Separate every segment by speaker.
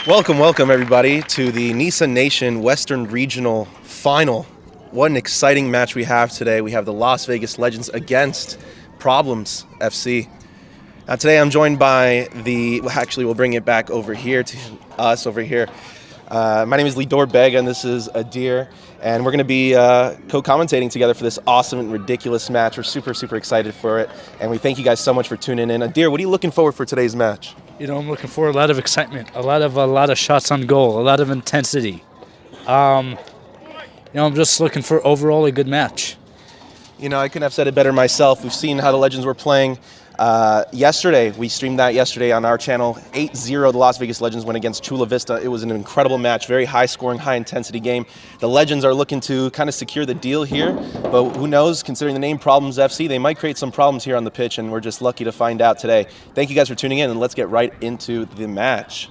Speaker 1: Welcome, welcome everybody to the Nisa Nation Western Regional Final. What an exciting match we have today. We have the Las Vegas Legends against Problems FC. Now today I'm joined by we'll bring it back over here to us over here. My name is Lidor Bega and this is Adir, and we're going to be co-commentating together for this awesome and ridiculous match. We're super excited for it, and we thank you guys so much for tuning in. Adir, what are you looking forward for today's match?
Speaker 2: I'm looking for a lot of excitement, a lot of shots on goal, a lot of intensity. I'm just looking for overall a good match.
Speaker 1: I couldn't have said it better myself. We've seen how the Legends were playing yesterday. We streamed that yesterday on our channel. 8-0, the Las Vegas Legends went against Chula Vista. It was an incredible match, very high-scoring, high-intensity game. The Legends are looking to kind of secure the deal here, but who knows, considering the name Problems FC, they might create some problems here on the pitch, and we're just lucky to find out today. Thank you guys for tuning in, and let's get right into the match.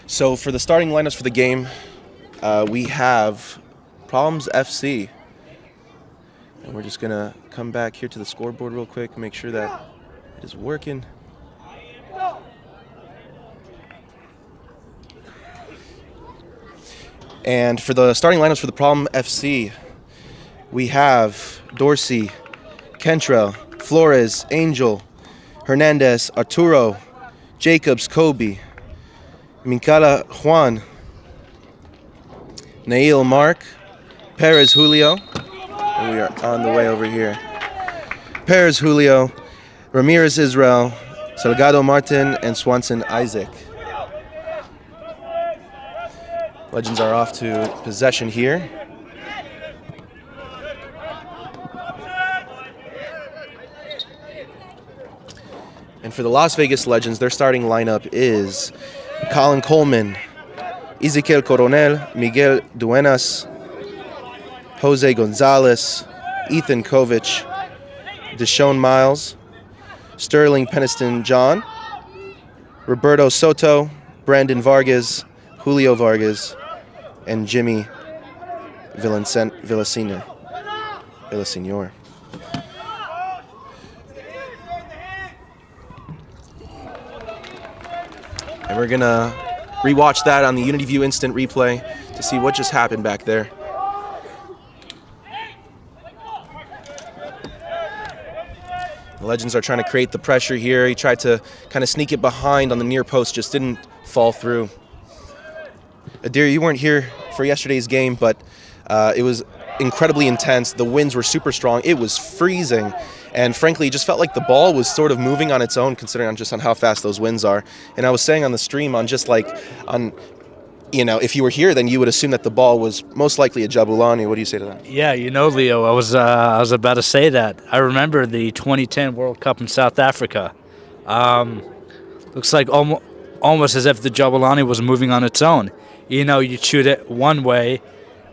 Speaker 1: So for the starting lineups for the game, we have Problems FC. And we're just going to come back here to the scoreboard real quick, make sure that it is working. And for the starting lineups for the Problem FC, we have Dorsey, Kentrell, Flores, Angel, Hernandez, Arturo, Jacobs, Kobe, Mincala, Juan, Nail, Mark, Perez, Julio, and we are on the way over here. Perez, Julio, Ramirez, Israel, Salgado, Martin, and Swanson, Isaac. Legends are off to possession here. And for the Las Vegas Legends, their starting lineup is Colin Coleman, Ezequiel Coronel, Miguel Duenas, Jose Gonzalez, Ethan Kovic, Deshaun Miles, Sterling Peniston John, Roberto Soto, Brandon Vargas, Julio Vargas, and Jimmy Villasenor. And we're going to rewatch that on the Unity View Instant Replay to see what just happened back there. The Legends are trying to create the pressure here. He tried to kind of sneak it behind on the near post, just didn't fall through. Adir, you weren't here for yesterday's game, but it was incredibly intense. The winds were super strong. It was freezing. And frankly, it just felt like the ball was sort of moving on its own, considering on how fast those winds are. And I was saying on the stream, if you were here, then you would assume that the ball was most likely a Jabulani. What do you say to that?
Speaker 2: Yeah, Leo, I was about to say that. I remember the 2010 World Cup in South Africa. Looks like almost as if the Jabulani was moving on its own. You'd shoot it one way,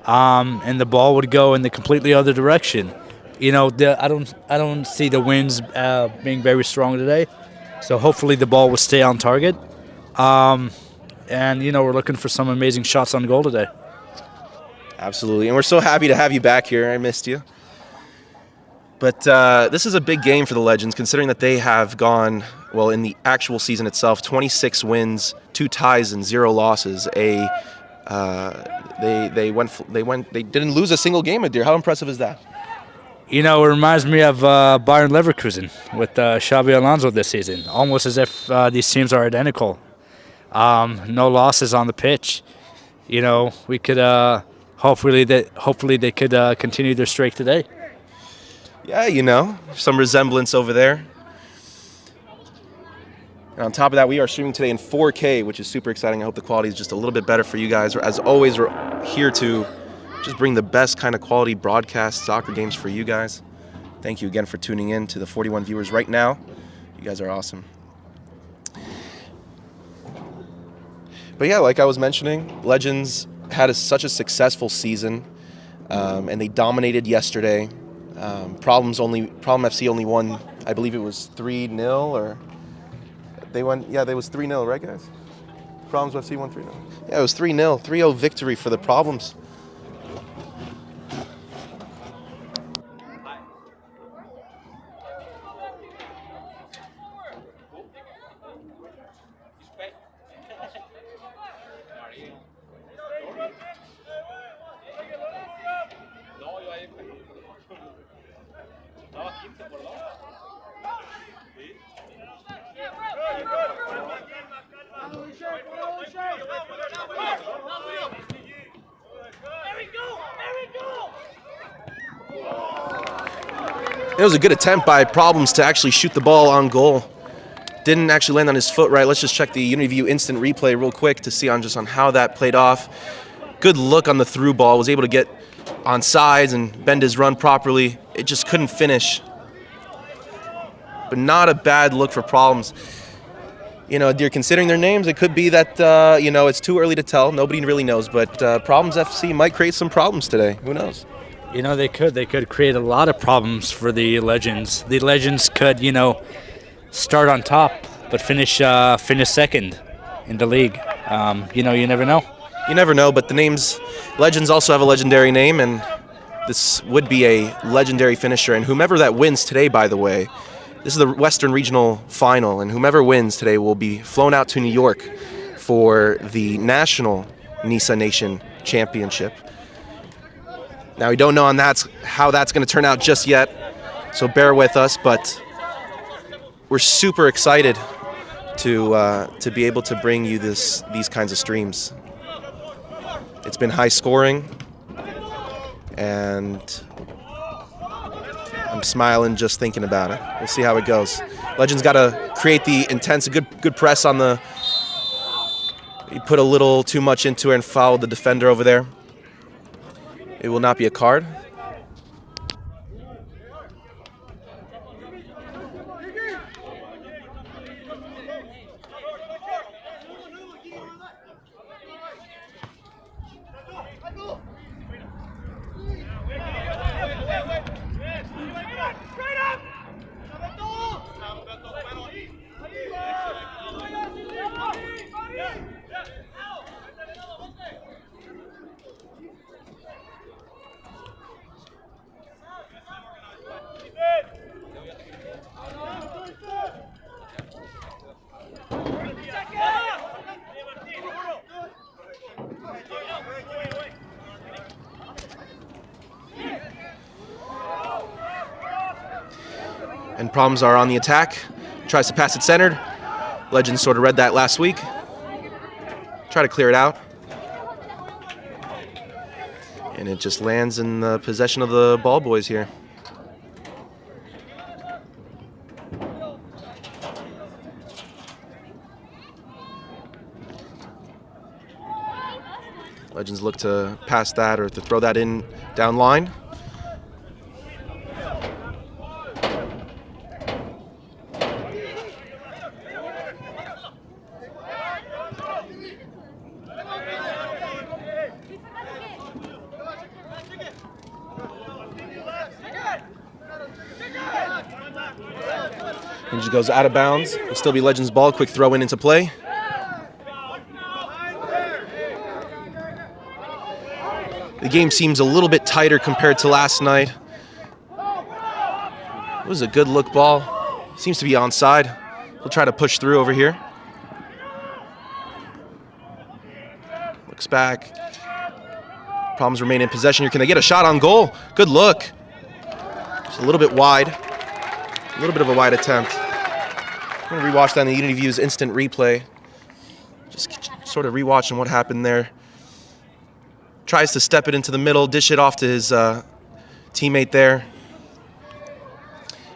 Speaker 2: and the ball would go in the completely other direction. I don't see the winds being very strong today, so hopefully the ball will stay on target. And we're looking for some amazing shots on goal today.
Speaker 1: Absolutely, and we're so happy to have you back here. I missed you. But this is a big game for the Legends, considering that they have gone, well, in the actual season itself, 26 wins, 2 ties, and 0 losses. They didn't lose a single game, Adir. How impressive is that?
Speaker 2: It reminds me of Bayern Leverkusen with Xabi Alonso this season, almost as if these teams are identical. No losses on the pitch. We could hopefully they could continue their streak today.
Speaker 1: Yeah, you know, some resemblance over there. And on top of that, we are streaming today in 4K, which is super exciting. I hope the quality is just a little bit better for you guys. As always, we're here to just bring the best kind of quality broadcast soccer games for you guys. Thank you again for tuning in to the 41 viewers right now. You guys are awesome. But yeah, like I was mentioning, Legends had such a successful season, and they dominated yesterday. Problem FC only won, I believe it was 3-0, or they won. Yeah, they was 3-0, right, guys? Problems FC won 3-0. Yeah, it was 3-0, 3-0 victory for the Problems. It was a good attempt by Problems to actually shoot the ball on goal. Didn't actually land on his foot right. Let's just check the UniView instant replay real quick to see on how that played off. Good look on the through ball. Was able to get on sides and bend his run properly. It just couldn't finish. But not a bad look for Problems. You know, you're considering their names. It could be that, you know, it's too early to tell. Nobody really knows. But Problems FC might create some problems today. Who knows?
Speaker 2: You know, they could create a lot of problems for the Legends. The Legends could, you know, start on top but finish second in the league. You know, you never know.
Speaker 1: You never know, but the names, Legends also have a legendary name, and this would be a legendary finisher. And whomever that wins today, by the way, this is the Western Regional Final, and whomever wins today will be flown out to New York for the National Nisa Nation Championship. Now, we don't know how that's going to turn out just yet, so bear with us, but we're super excited to be able to bring you these kinds of streams. It's been high scoring, and I'm smiling just thinking about it. We'll see how it goes. Legends got to create the intense, good press on the. He put a little too much into it and fouled the defender over there. It will not be a card. And Problems are on the attack. Tries to pass it centered. Legends sort of read that last week. Try to clear it out. And it just lands in the possession of the ball boys here. Legends look to pass that or to throw that in down line. And just goes out of bounds. Will still be Legends ball. Quick throw in into play. The game seems a little bit tighter compared to last night. It was a good look ball. Seems to be onside. We'll try to push through over here. Looks back. Problems remain in possession here. Can they get a shot on goal? Good look. Just a little bit wide. A little bit of a wide attempt. I'm going to rewatch that in the UniView's instant replay. Just sort of rewatching what happened there. Tries to step it into the middle, dish it off to his teammate there.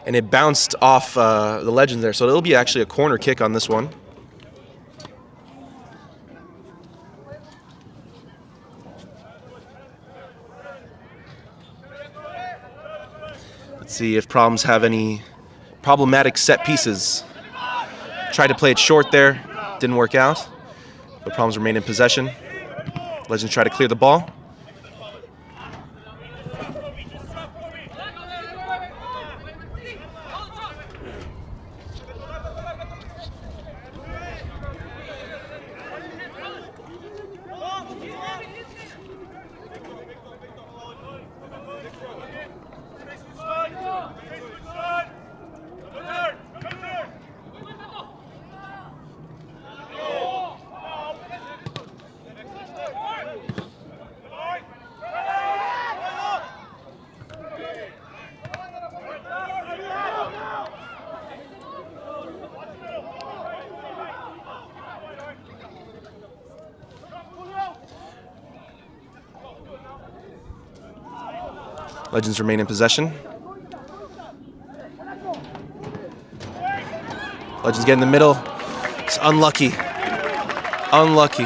Speaker 1: And it bounced off the Legends there. So it'll be actually a corner kick on this one. Let's see if Problems have any problematic set pieces. Tried to play it short there. Didn't work out. But Problems remain in possession. Legends try to clear the ball. Legends remain in possession. Legends get in the middle. It's unlucky. Unlucky.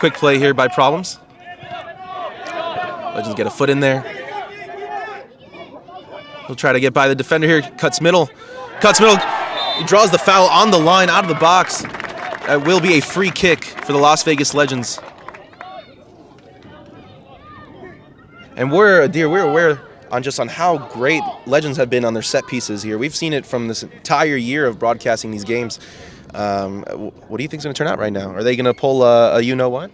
Speaker 1: Quick play here by Problems. Legends get a foot in there. He'll try to get by the defender here. Cuts middle. Cuts middle. He draws the foul on the line, out of the box. That will be a free kick for the Las Vegas Legends. And we're aware on how great Legends have been on their set pieces here. We've seen it from this entire year of broadcasting these games. What do you think is going to turn out right now? Are they going to pull a you-know-what?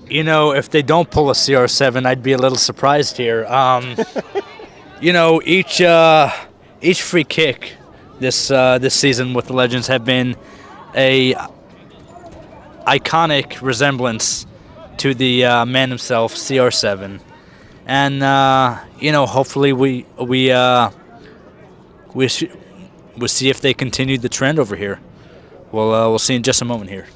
Speaker 2: You know, if they don't pull a CR7, I'd be a little surprised here. You know, each free kick this season with the Legends have been a iconic resemblance to the man himself, CR7. And you know, hopefully we'll see if they continue the trend over here. We'll see in just a moment here.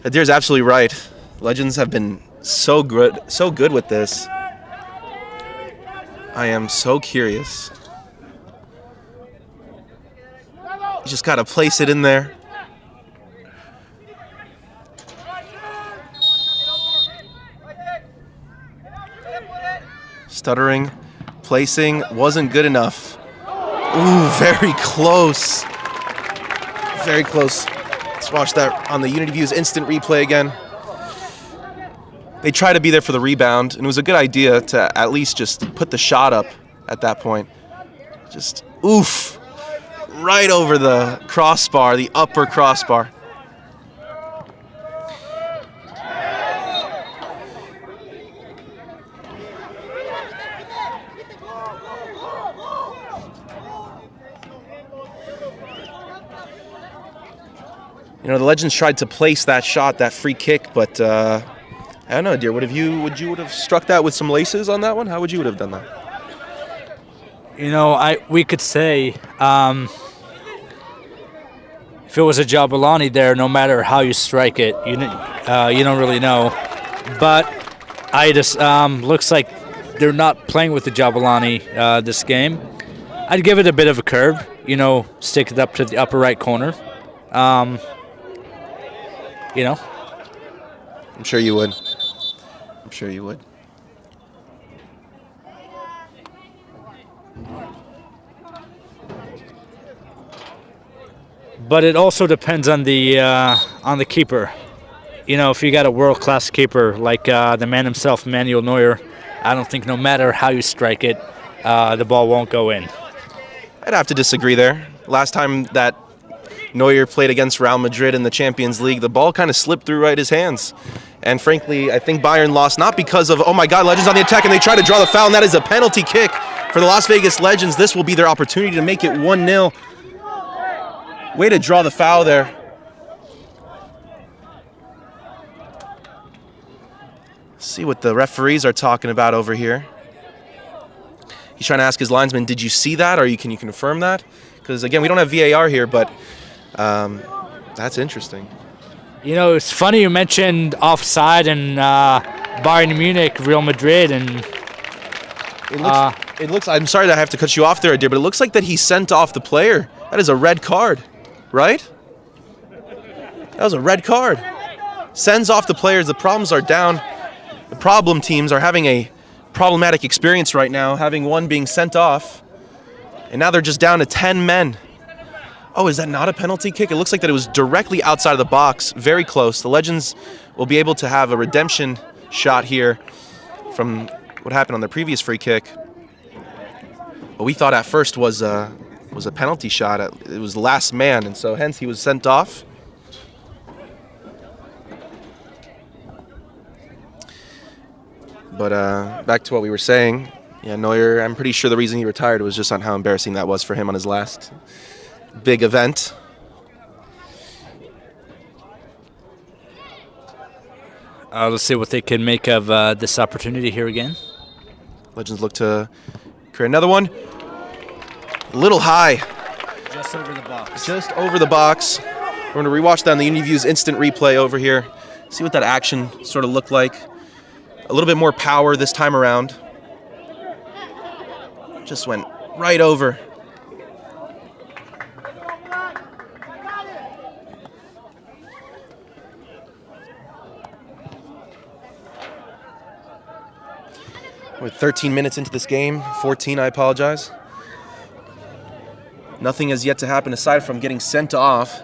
Speaker 1: Adir's absolutely right. Legends have been so good with this. I am so curious. You just gotta place it in there. Stuttering, placing, wasn't good enough. Ooh, very close. Very close. Let's watch that on the Unity Views instant replay again. They tried to be there for the rebound, and it was a good idea to at least just put the shot up at that point. Just, oof, right over the crossbar, the upper crossbar. You know, the Legends tried to place that shot, that free kick, but I don't know, dear. Would you have struck that with some laces on that one? How would you have done that?
Speaker 2: You know, we could say if it was a Jabulani there, no matter how you strike it, you don't really know. But I just looks like they're not playing with the Jabulani this game. I'd give it a bit of a curve. You know, stick it up to the upper right corner. You know?
Speaker 1: I'm sure you would. I'm sure you would.
Speaker 2: But it also depends on the keeper. You know, if you got a world-class keeper like the man himself, Manuel Neuer, I don't think no matter how you strike it, the ball won't go in.
Speaker 1: I'd have to disagree there. Last time that Neuer played against Real Madrid in the Champions League, the ball kind of slipped through right his hands. And frankly, I think Bayern lost not because of, oh my God, Legends on the attack, and they try to draw the foul, and that is a penalty kick for the Las Vegas Legends. This will be their opportunity to make it 1-0. Way to draw the foul there. See what the referees are talking about over here. He's trying to ask his linesman, did you see that, or can you confirm that? Because again, we don't have VAR here, but that's interesting.
Speaker 2: You know, it's funny you mentioned offside and Bayern Munich, Real Madrid, and
Speaker 1: It looks. I'm sorry that I have to cut you off there, dear, but it looks like that he sent off the player. That is a red card, right? That was a red card. Sends off the players. The problems are down. The problem teams are having a problematic experience right now, having one being sent off, and now they're just down to 10 men. Oh, is that not a penalty kick? It looks like that it was directly outside of the box, very close. The Legends will be able to have a redemption shot here from what happened on their previous free kick. What we thought at first was a penalty shot. It was the last man, and so hence he was sent off. But back to what we were saying. Yeah, Neuer, I'm pretty sure the reason he retired was just on how embarrassing that was for him on his last big event.
Speaker 2: let's see what they can make of this opportunity here again.
Speaker 1: Legends look to create another one. A little high.
Speaker 2: Just over the box.
Speaker 1: Just over the box. We're going to rewatch that on the UniView's instant replay over here. See what that action sort of looked like. A little bit more power this time around. Just went right over. We're 13 minutes into this game, 14, I apologize. Nothing has yet to happen aside from getting sent off.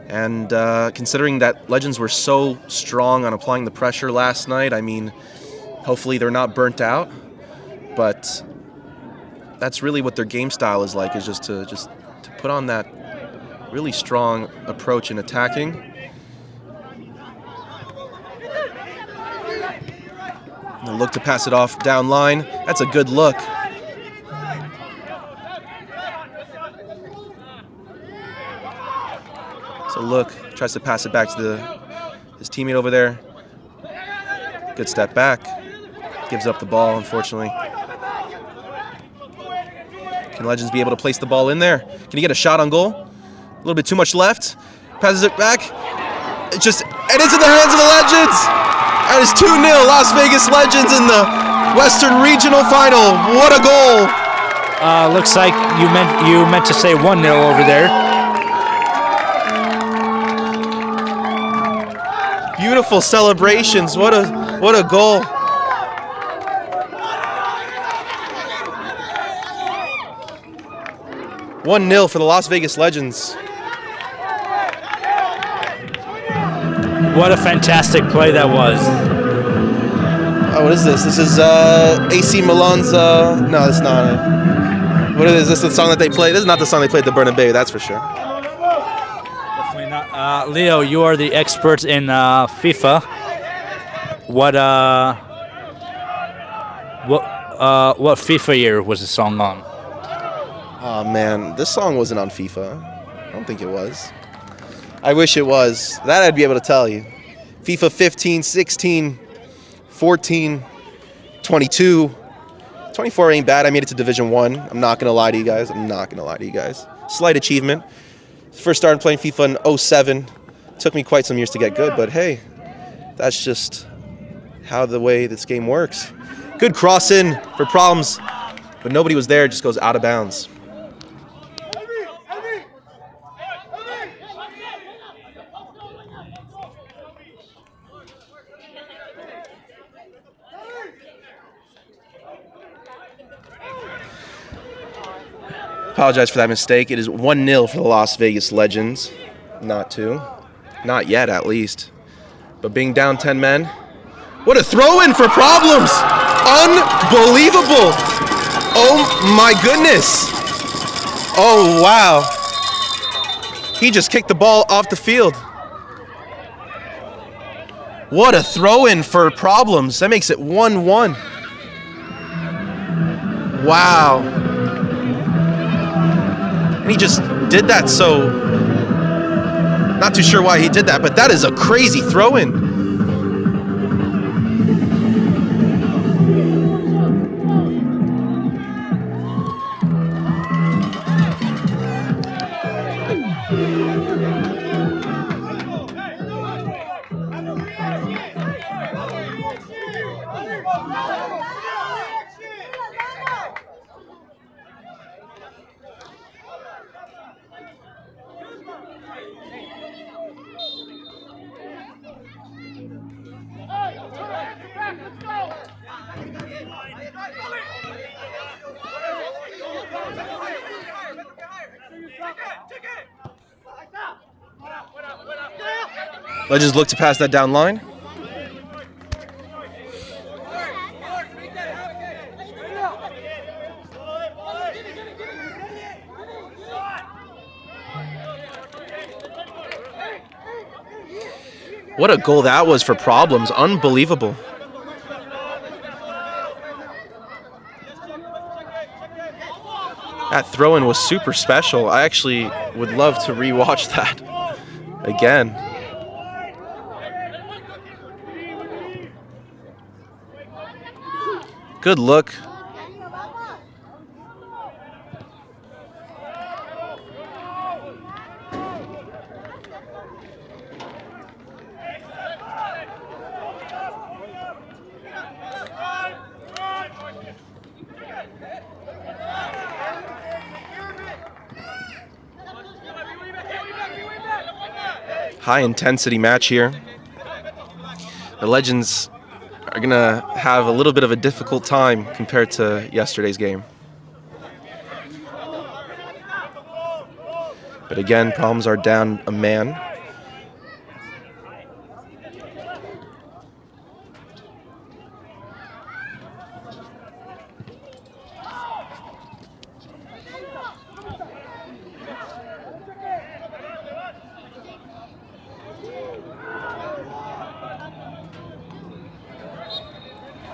Speaker 1: And considering that Legends were so strong on applying the pressure last night, I mean, hopefully they're not burnt out. But that's really what their game style is like, is just to put on that really strong approach in attacking. And look to pass it off down line. That's a good look. So look, tries to pass it back to his teammate over there. Good step back. Gives up the ball, unfortunately. Can Legends be able to place the ball in there? Can he get a shot on goal? A little bit too much left. Passes it back. And it's in the hands of the Legends. That is 2-0, Las Vegas Legends in the Western Regional Final. What a goal!
Speaker 2: Looks like you meant to say 1-0 over there.
Speaker 1: Beautiful celebrations. What a goal. $1-0 for the Las Vegas Legends.
Speaker 2: What a fantastic play that was.
Speaker 1: Oh, what is this? This is AC Milan's. No, it's not. What is this? The song that they play? This is not the song they played at the Bernabeu, that's for sure.
Speaker 2: Definitely not. Leo, you are the expert in FIFA. What FIFA year was the song on?
Speaker 1: Oh man, this song wasn't on FIFA. I don't think it was. I wish it was. That I'd be able to tell you. FIFA 15, 16, 14, 22. 24 ain't bad. I made it to Division 1. I'm not going to lie to you guys. Slight achievement. First started playing FIFA in 07. Took me quite some years to get good, but hey, that's just how the way this game works. Good cross in for Problems, but nobody was there. It just goes out of bounds. Apologize for that mistake. It is 1-0 for the Las Vegas Legends. Not 2. Not yet, at least. But being down 10 men. What a throw-in for Problems! Unbelievable! Oh my goodness! Oh wow! He just kicked the ball off the field. What a throw-in for Problems. That makes it 1-1. Wow. And he just did that, so not too sure why he did that, but that is a crazy throw-in. Legends look to pass that down line. What a goal that was for Problems. Unbelievable. That throw-in was super special. I actually would love to rewatch that again. Good look. High intensity match here. The Legends are going to have a little bit of a difficult time compared to yesterday's game. But again, Problems are down a man.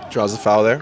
Speaker 1: Draws the foul there.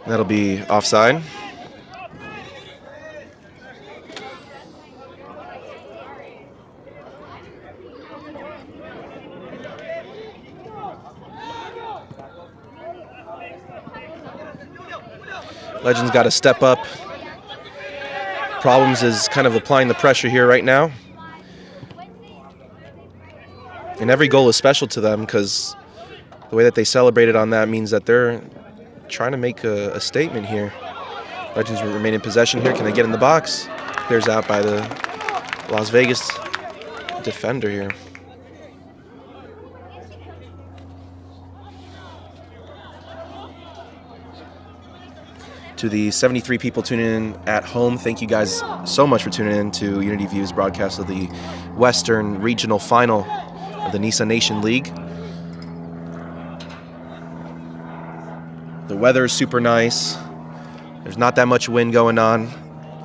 Speaker 1: That'll be offside. Legends got to step up. Problems is kind of applying the pressure here right now. And every goal is special to them because the way that they celebrated on that means that they're trying to make a statement here. Legends will remain in possession here. Can they get in the box? Clears out by the Las Vegas defender here. To the 73 people tuning in at home, thank you guys so much for tuning in to Unity View's broadcast of the Western Regional Final of the Nisa Nation League. The weather is super nice. There's not that much wind going on,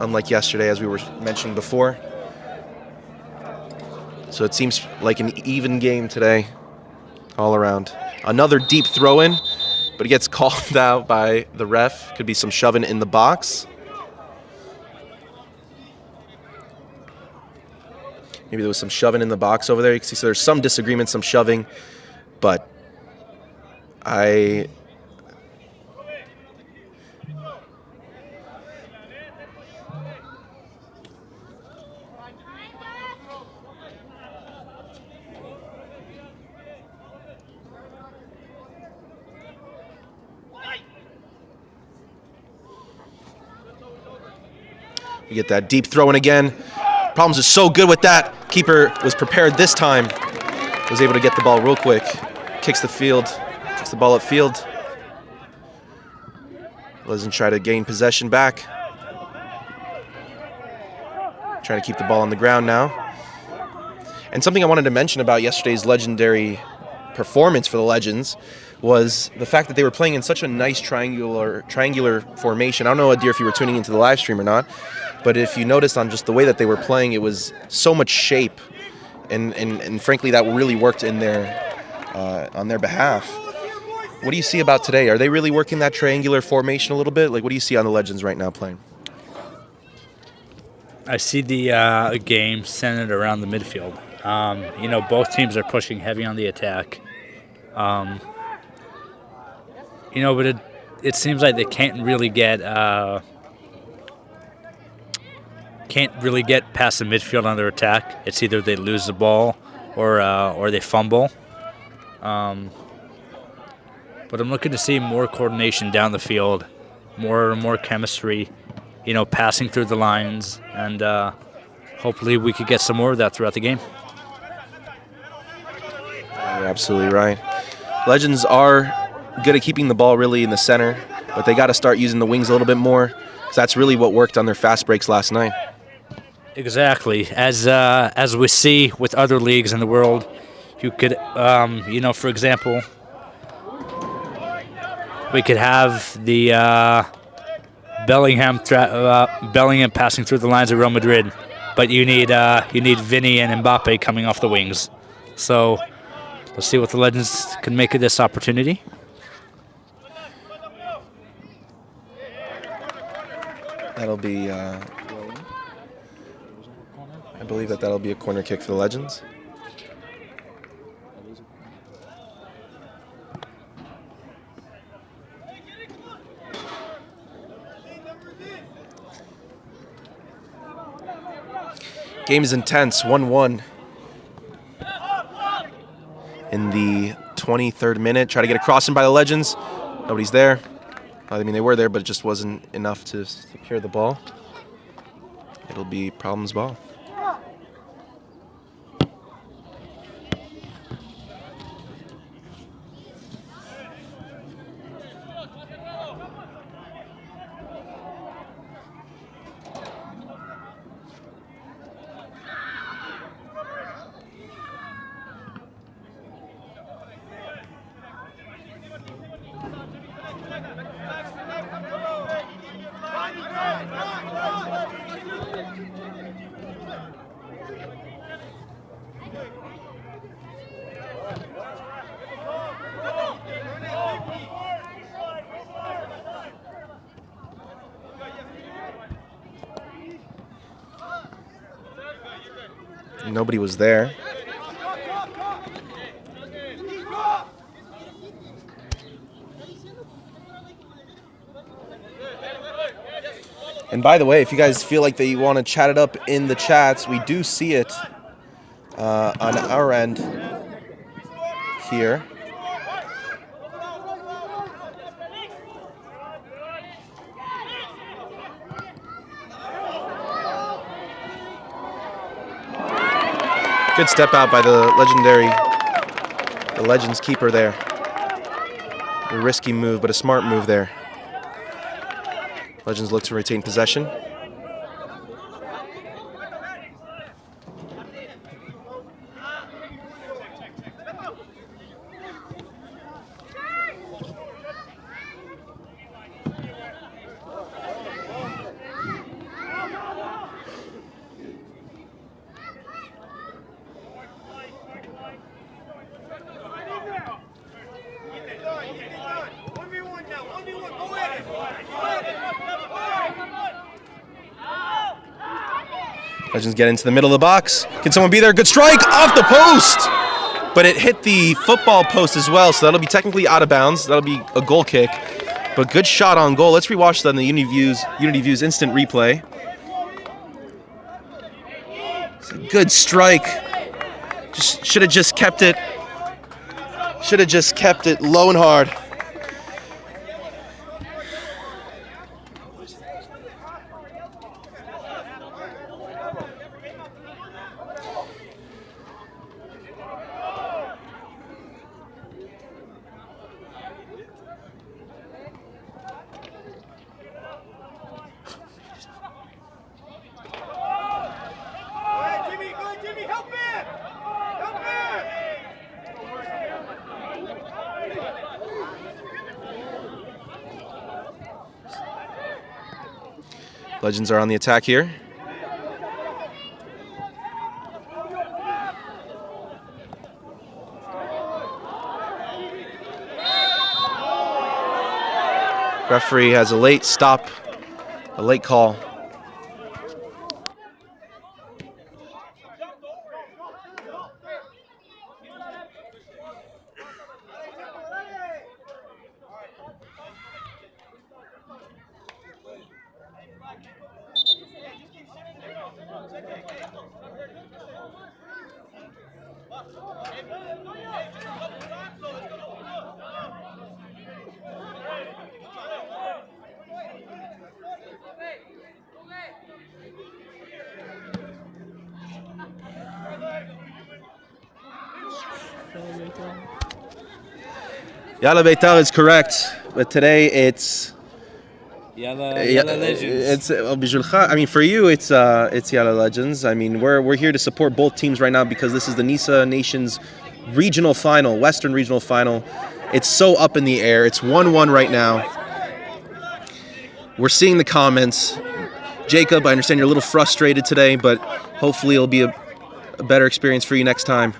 Speaker 1: unlike yesterday, as we were mentioning before. So it seems like an even game today, all around. Another deep throw-in, but it gets called out by the ref. Could be some shoving in the box. Maybe there was some shoving in the box over there. You can see so there's some disagreement, some shoving, but you get that deep throw in again. Problems is so good with that. Keeper was prepared this time. Was able to get the ball real quick. Kicks the ball upfield. Doesn't try to gain possession back. Trying to keep the ball on the ground now. And something I wanted to mention about yesterday's legendary performance for the Legends was the fact that they were playing in such a nice triangular formation. I don't know, Adir, if you were tuning into the live stream or not, but if you noticed on just the way that they were playing, it was so much shape, and frankly, that really worked in on their behalf. What do you see about today? Are they really working that triangular formation a little bit? Like, what do you see on the Legends right now playing?
Speaker 2: I see the game centered around the midfield. Both teams are pushing heavy on the attack. But it seems like they can't really get can't really get past the midfield on their attack. It's either they lose the ball or they fumble. But I'm looking to see more coordination down the field, more chemistry, passing through the lines, and hopefully we could get some more of that throughout the game.
Speaker 1: You're absolutely right. Legends are good at keeping the ball really in the center, but they got to start using the wings a little bit more, because that's really what worked on their fast breaks last night.
Speaker 2: Exactly. As we see with other leagues in the world, you could, for example, we could have the Bellingham passing through the lines of Real Madrid, but you need Vinny and Mbappe coming off the wings. So let's see what the Legends can make of this opportunity.
Speaker 1: That'll be, I believe that'll be a corner kick for the Legends. Game is intense, 1-1. In the 23rd minute, try to get a crossing by the Legends. Nobody's there. I mean, they were there, but it just wasn't enough to secure the ball. It'll be Problems ball. Nobody was there. And by the way, if you guys feel like that you want to chat it up in the chats, we do see it on our end here. Good step out by the Legends keeper there. A risky move, but a smart move there. Legends look to retain possession. Legends get into the middle of the box. Can someone be there? Good strike off the post! But it hit the football post as well, so that'll be technically out of bounds. That'll be a goal kick. But good shot on goal. Let's rewatch that in the Unity Views instant replay. It's a good strike. Should have just kept it. Should have just kept it low and hard. Legends are on the attack here. Referee has a late stop, a late call. Yalla Beitar is correct, but today it's
Speaker 2: Yalla Legends.
Speaker 1: I mean, for you, it's Yalla Legends. I mean, we're here to support both teams right now because this is the Nisa Nations regional final, Western regional final. It's so up in the air. It's 1-1 right now. We're seeing the comments. Jacob, I understand you're a little frustrated today, but hopefully it'll be a better experience for you next time.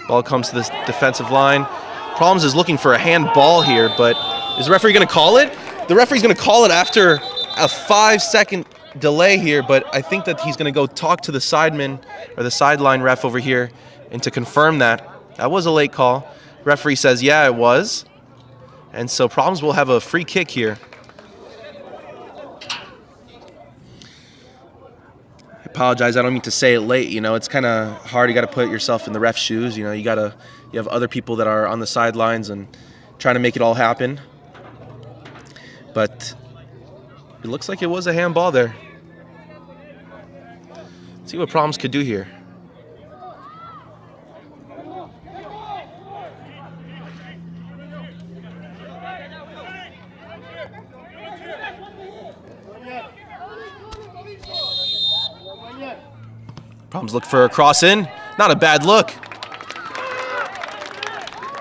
Speaker 1: Ball comes to this defensive line. Problems is looking for a handball here, but is the referee going to call it? The referee's going to call it after a 5-second delay here, but I think that he's going to go talk to the sideman or the sideline ref over here and to confirm that. That was a late call. Referee says, yeah, it was. And so Problems will have a free kick here. I apologize, I don't mean to say it late. You know, it's kind of hard. You got to put yourself in the ref's shoes. You know, you have other people that are on the sidelines and trying to make it all happen. But it looks like it was a handball there. Let's see what Problems could do here. Problems look for a cross in. Not a bad look.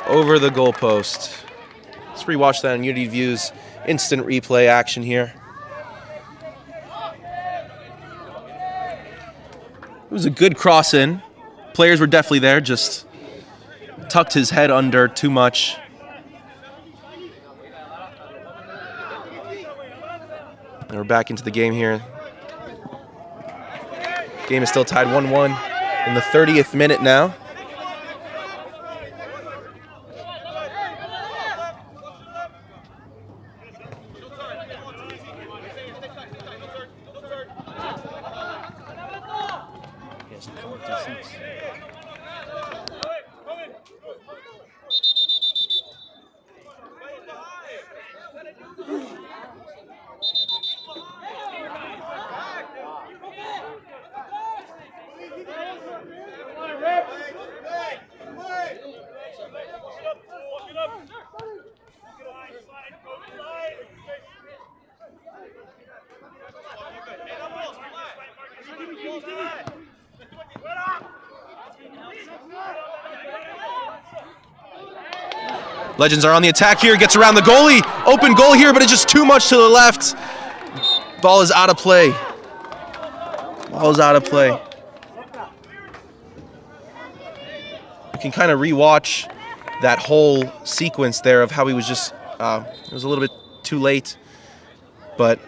Speaker 1: Over the goalpost. Let's rewatch that on Unity View's instant replay action here. It was a good cross in. Players were definitely there, just tucked his head under too much. And we're back into the game here. Game is still tied 1-1 in the 30th minute now. Legends are on the attack here, gets around the goalie. Open goal here, but it's just too much to the left. Ball is out of play. Ball is out of play. You can kind of rewatch that whole sequence there of how he was just, it was a little bit too late, but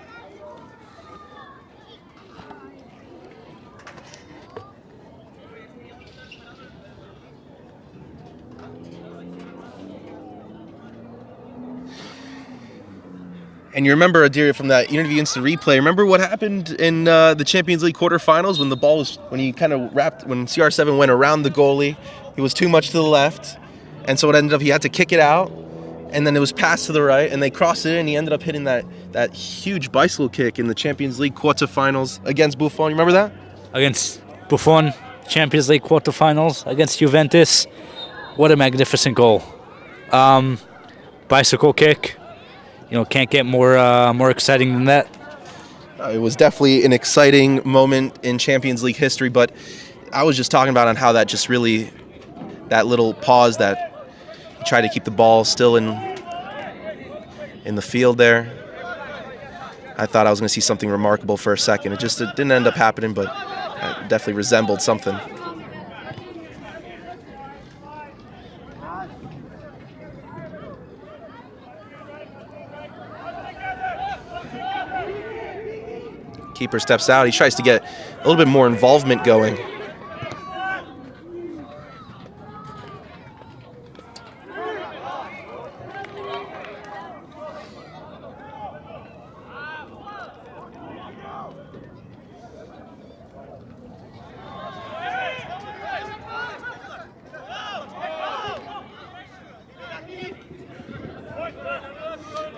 Speaker 1: and you remember, Adira, from that interview instant replay, remember what happened in the Champions League quarterfinals when the ball was, when CR7 went around the goalie, he was too much to the left, and so it ended up, he had to kick it out, and then it was passed to the right, and they crossed it in, and he ended up hitting that huge bicycle kick in the Champions League quarterfinals against Buffon. You remember that?
Speaker 2: Against Buffon, Champions League quarterfinals against Juventus. What a magnificent goal. Bicycle kick. You know, can't get more exciting than that.
Speaker 1: It was definitely an exciting moment in Champions League history, but I was just talking about on how that just really, that little pause that he tried to keep the ball still in the field there. I thought I was going to see something remarkable for a second. It didn't end up happening, but it definitely resembled something. Keeper steps out. He tries to get a little bit more involvement going.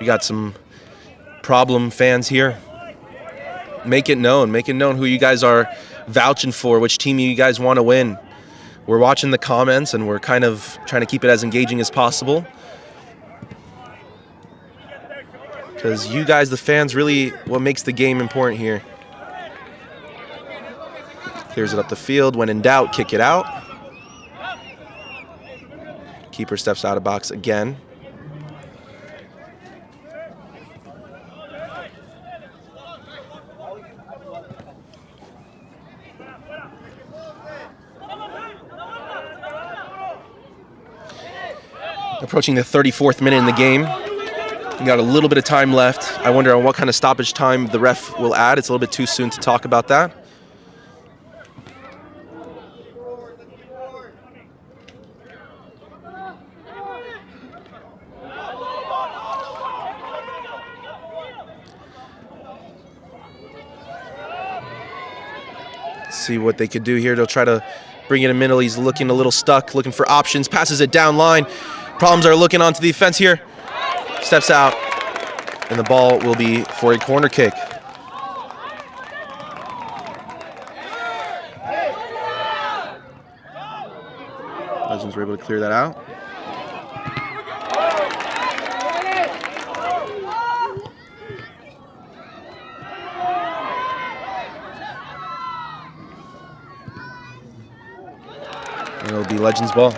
Speaker 1: We got some problem fans here. Make it known who you guys are vouching for, which team you guys want to win. We're watching the comments and we're kind of trying to keep it as engaging as possible. Because you guys, the fans, really what makes the game important here. Clears it up the field. When in doubt, kick it out. Keeper steps out of box again. Approaching the 34th minute in the game. We got a little bit of time left. I wonder on what kind of stoppage time the ref will add. It's a little bit too soon to talk about that. Let's see what they could do here. They'll try to bring it in middle. He's looking a little stuck, looking for options. Passes it down line. Problems are looking onto the defense here. Steps out, and the ball will be for a corner kick. Legends were able to clear that out. And it'll be Legends ball.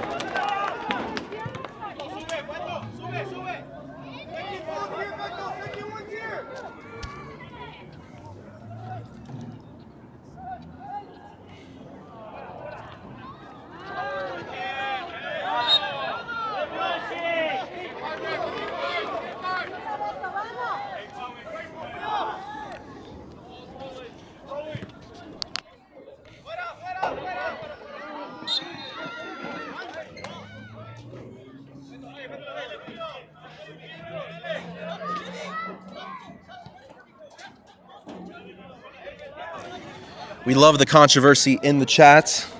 Speaker 1: We love the controversy in the chats.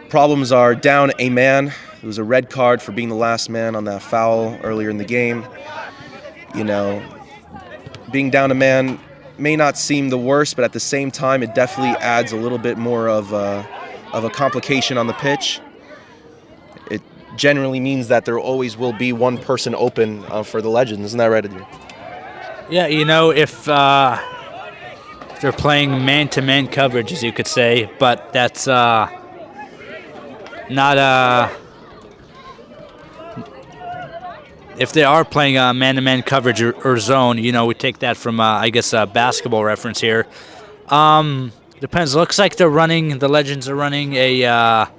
Speaker 1: Problems are down a man. It was a red card for being the last man on that foul earlier in the game. You know, being down a man may not seem the worst, but at the same time, it definitely adds a little bit more of a complication on the pitch. It generally means that there always will be one person open for the Legends. Isn't that right, Adir?
Speaker 2: Yeah, you know, if they're playing man-to-man coverage, as you could say, but that's not if they are playing man-to-man coverage or zone, you know, we take that from, I guess, a basketball reference here. Depends. Looks like the Legends are running a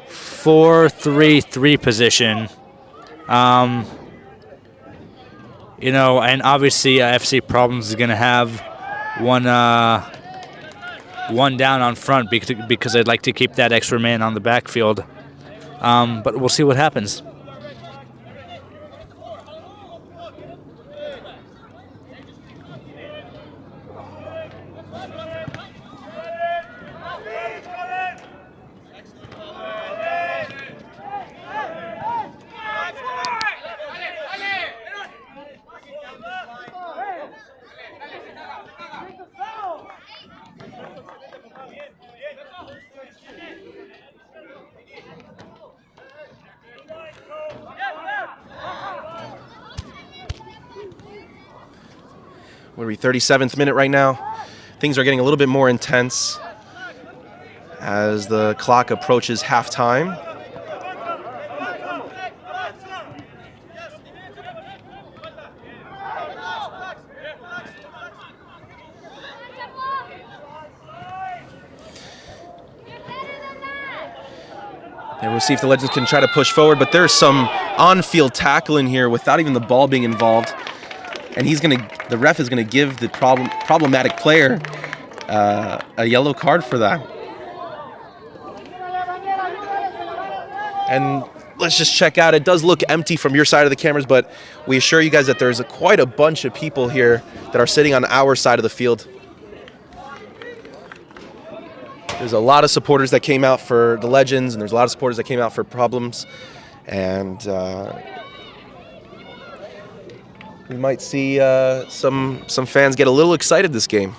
Speaker 2: 4-3-3 position. You know, and obviously FC Problems is going to have one down on front because they'd like to keep that extra man on the backfield. But we'll see what happens.
Speaker 1: What are we, 37th minute right now? Things are getting a little bit more intense as the clock approaches halftime. And we'll see if the Legends can try to push forward, but there's some on-field tackling here without even the ball being involved. And the ref is gonna give the problematic player a yellow card for that. And let's just check out. It does look empty from your side of the cameras, but we assure you guys that there's quite a bunch of people here that are sitting on our side of the field. There's a lot of supporters that came out for the Legends, and there's a lot of supporters that came out for Problems. And we might see some fans get a little excited this game.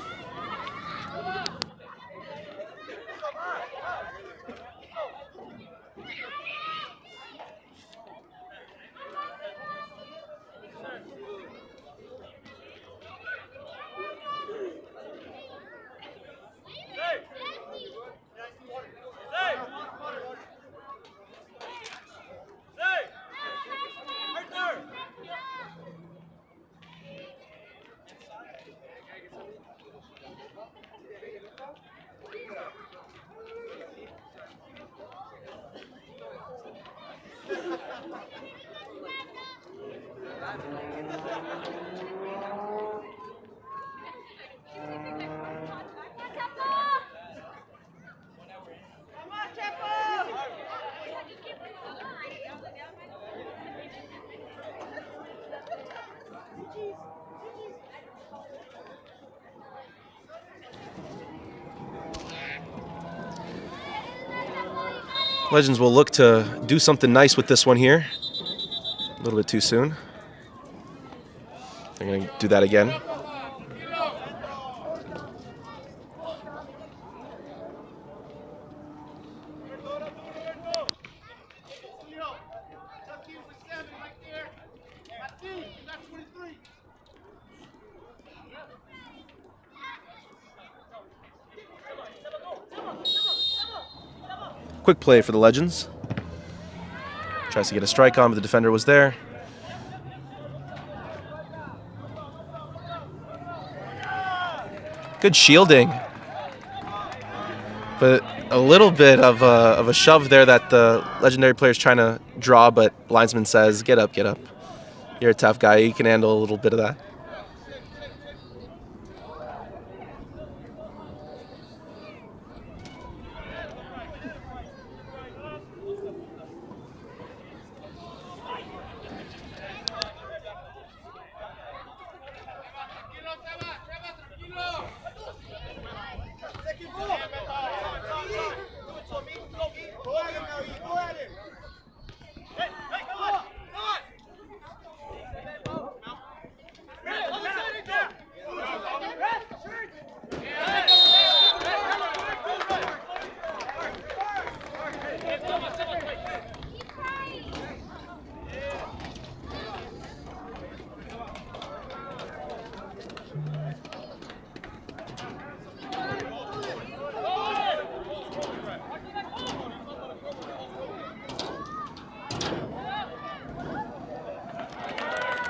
Speaker 1: Legends will look to do something nice with this one here. A little bit too soon. They're going to do that again. Quick play for the Legends. Tries to get a strike on, but the defender was there. Good shielding. But a little bit of a shove there that the legendary player is trying to draw, but linesman says, get up, get up. You're a tough guy. You can handle a little bit of that.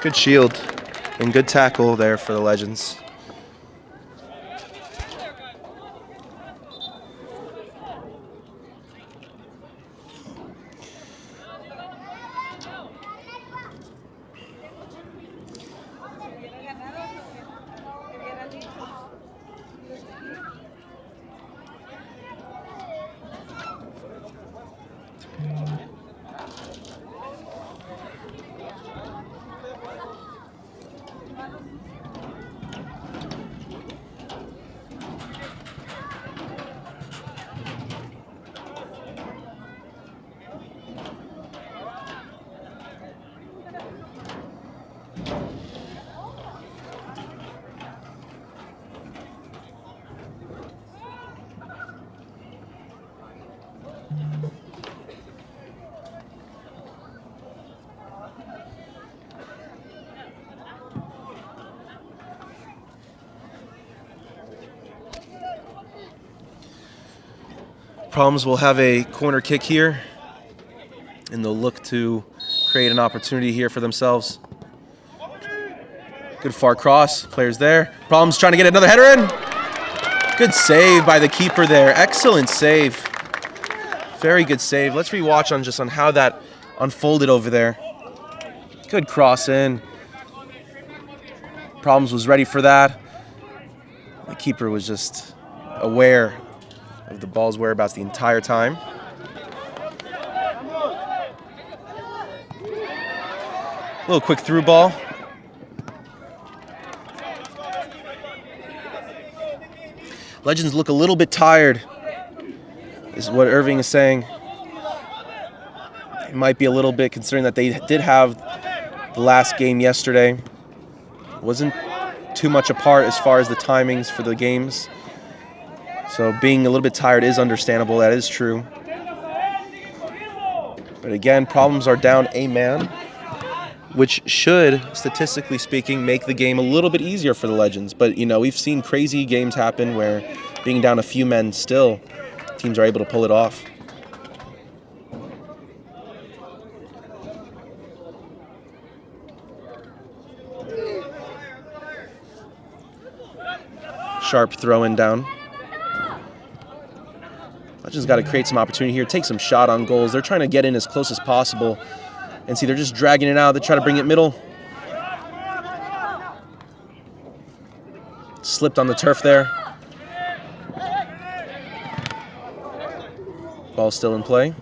Speaker 1: Good shield and good tackle there for the Legends. Problems will have a corner kick here, and they'll look to create an opportunity here for themselves. Good far cross, players there. Problems trying to get another header in. Good save by the keeper there. Excellent save. Very good save. Let's rewatch on how that unfolded over there. Good cross in. Problems was ready for that. The keeper was just aware of the ball's whereabouts the entire time. A little quick through ball. Legends look a little bit tired. is what Irving is saying. It might be a little bit considering that they did have the last game yesterday. Wasn't too much apart as far as the timings for the games. So being a little bit tired is understandable. That is true. But again, problems are down a man, which should, statistically speaking, make the game a little bit easier for the Legends. But, you know, we've seen crazy games happen where being down a few men still, teams are able to pull it off. Sharp throw-in down. Legends got to create some opportunity here, take some shot on goals. They're trying to get in as close as possible. And see, they're just dragging it out. They try to bring it middle. Slipped on the turf there. Ball still in play.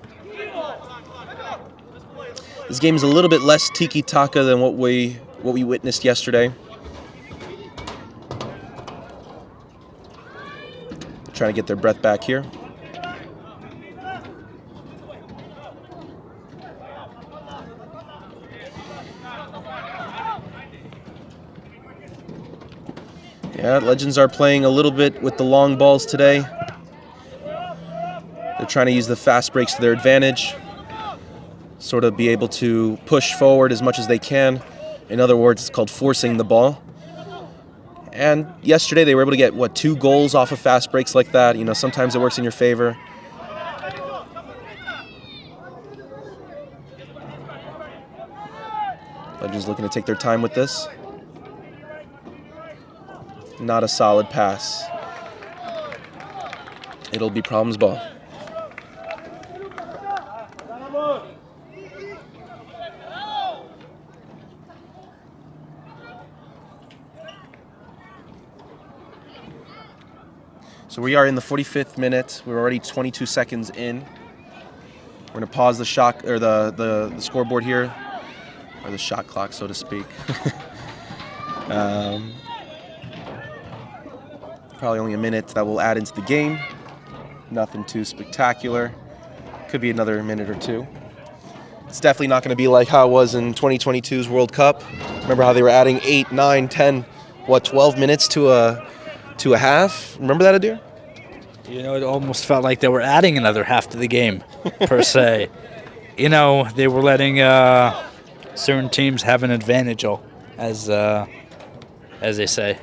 Speaker 1: This game is a little bit less tiki-taka than what we witnessed yesterday. They're trying to get their breath back here. Yeah, Legends are playing a little bit with the long balls today. They're trying to use the fast breaks to their advantage. Sort of be able to push forward as much as they can. In other words, it's called forcing the ball. And yesterday they were able to get, 2 goals off of fast breaks like that. You know, sometimes it works in your favor. Legends looking to take their time with this. Not a solid pass. It'll be problems ball. So we are in the 45th minute. We're already 22 seconds in. We're gonna pause the shot or the scoreboard here, or the shot clock, so to speak. Probably only a minute that will add into the game. Nothing too spectacular. Could be another minute or two. It's definitely not going to be like how it was in 2022's World Cup. Remember how they were adding 8, 9, 10, 12 minutes to a half? Remember that, Adir?
Speaker 2: You know, it almost felt like they were adding another half to the game, per se. You know, they were letting certain teams have an advantage, as they say.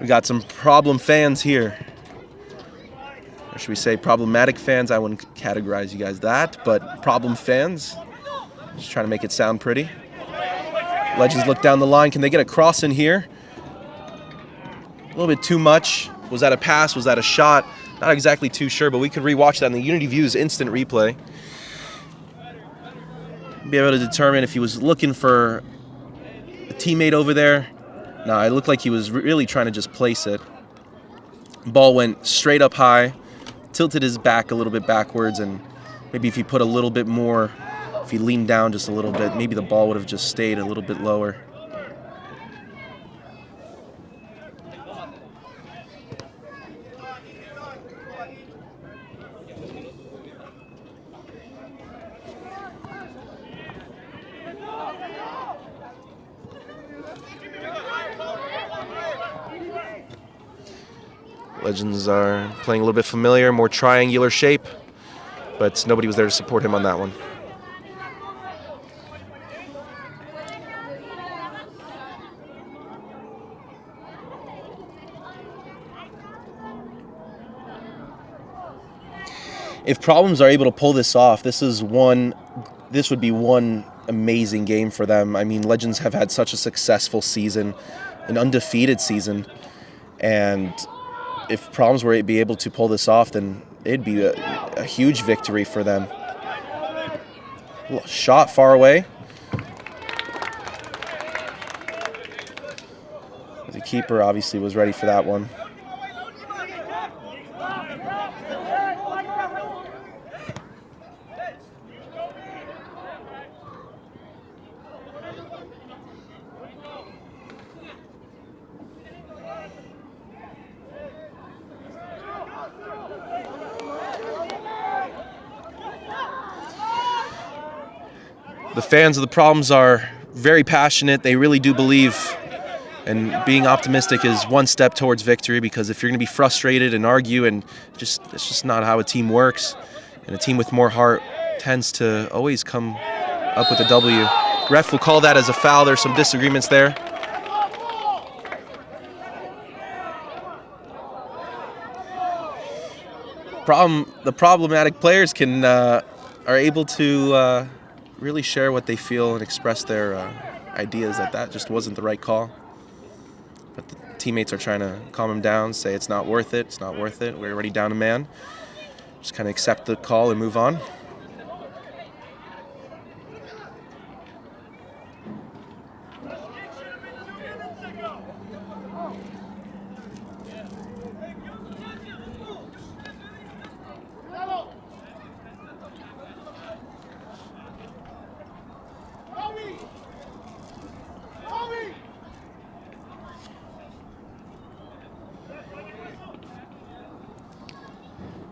Speaker 1: We got some problem fans here. Or should we say problematic fans? I wouldn't categorize you guys that, but problem fans. Just trying to make it sound pretty. Legends look down the line. Can they get a cross in here? A little bit too much. Was that a pass? Was that a shot? Not exactly too sure, but we could rewatch that in the Unity Views instant replay. Be able to determine if he was looking for a teammate over there. No, it looked like he was really trying to just place it. Ball went straight up high, tilted his back a little bit backwards, and maybe if he put a little bit more, if he leaned down just a little bit, maybe the ball would have just stayed a little bit lower. Legends are playing a little bit familiar, more triangular shape, but nobody was there to support him on that one. If Problems are able to pull this off, this would be one amazing game for them. I mean, Legends have had such a successful season, an undefeated season, and if Problems were to be able to pull this off, then it'd be a huge victory for them. Shot far away. The keeper obviously was ready for that one. The fans of the Problems are very passionate. They really do believe, and being optimistic is one step towards victory, because if you're going to be frustrated and argue, and it's just not how a team works. And a team with more heart tends to always come up with a W. Ref will call that as a foul. There's some disagreements there. The problematic players are able to really share what they feel and express their ideas that just wasn't the right call. But the teammates are trying to calm them down, say it's not worth it, it's not worth it, we're already down a man. Just kind of accept the call and move on.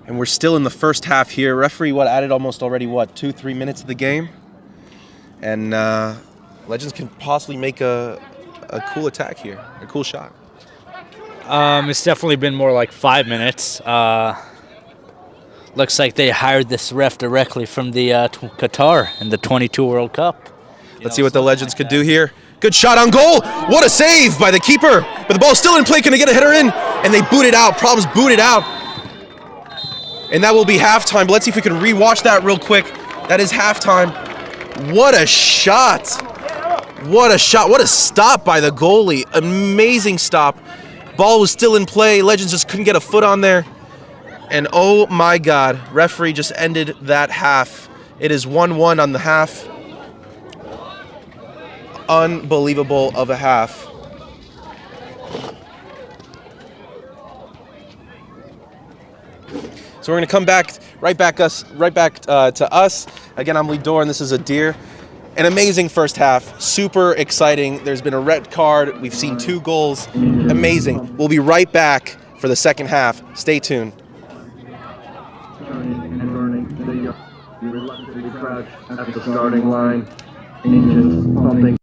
Speaker 1: And we're still in the first half here. Referee, added almost already, 2-3 minutes of the game? And Legends can possibly make a cool attack here, a cool shot.
Speaker 2: It's definitely been more like 5 minutes. Looks like they hired this ref directly from the Qatar in the 22 World Cup.
Speaker 1: Let's see what the Legends could do here. Good shot on goal. What a save by the keeper. But the ball's still in play. Can they get a header in? And they boot it out. Problems boot it out. And that will be halftime. But let's see if we can rewatch that real quick. That is halftime. What a shot. What a shot. What a stop by the goalie. Amazing stop. Ball was still in play. Legends just couldn't get a foot on there. And oh my God, referee just ended that half. It is 1-1 on the half. Unbelievable of a half. So we're going to come back right back to us. Again, I'm Lee Dorr, and this is Adir. An amazing first half, super exciting. There's been a red card. We've seen 2 goals. Amazing. We'll be right back for the second half. Stay tuned.
Speaker 3: You reluctantly crouch at the starting line. Engines pumping.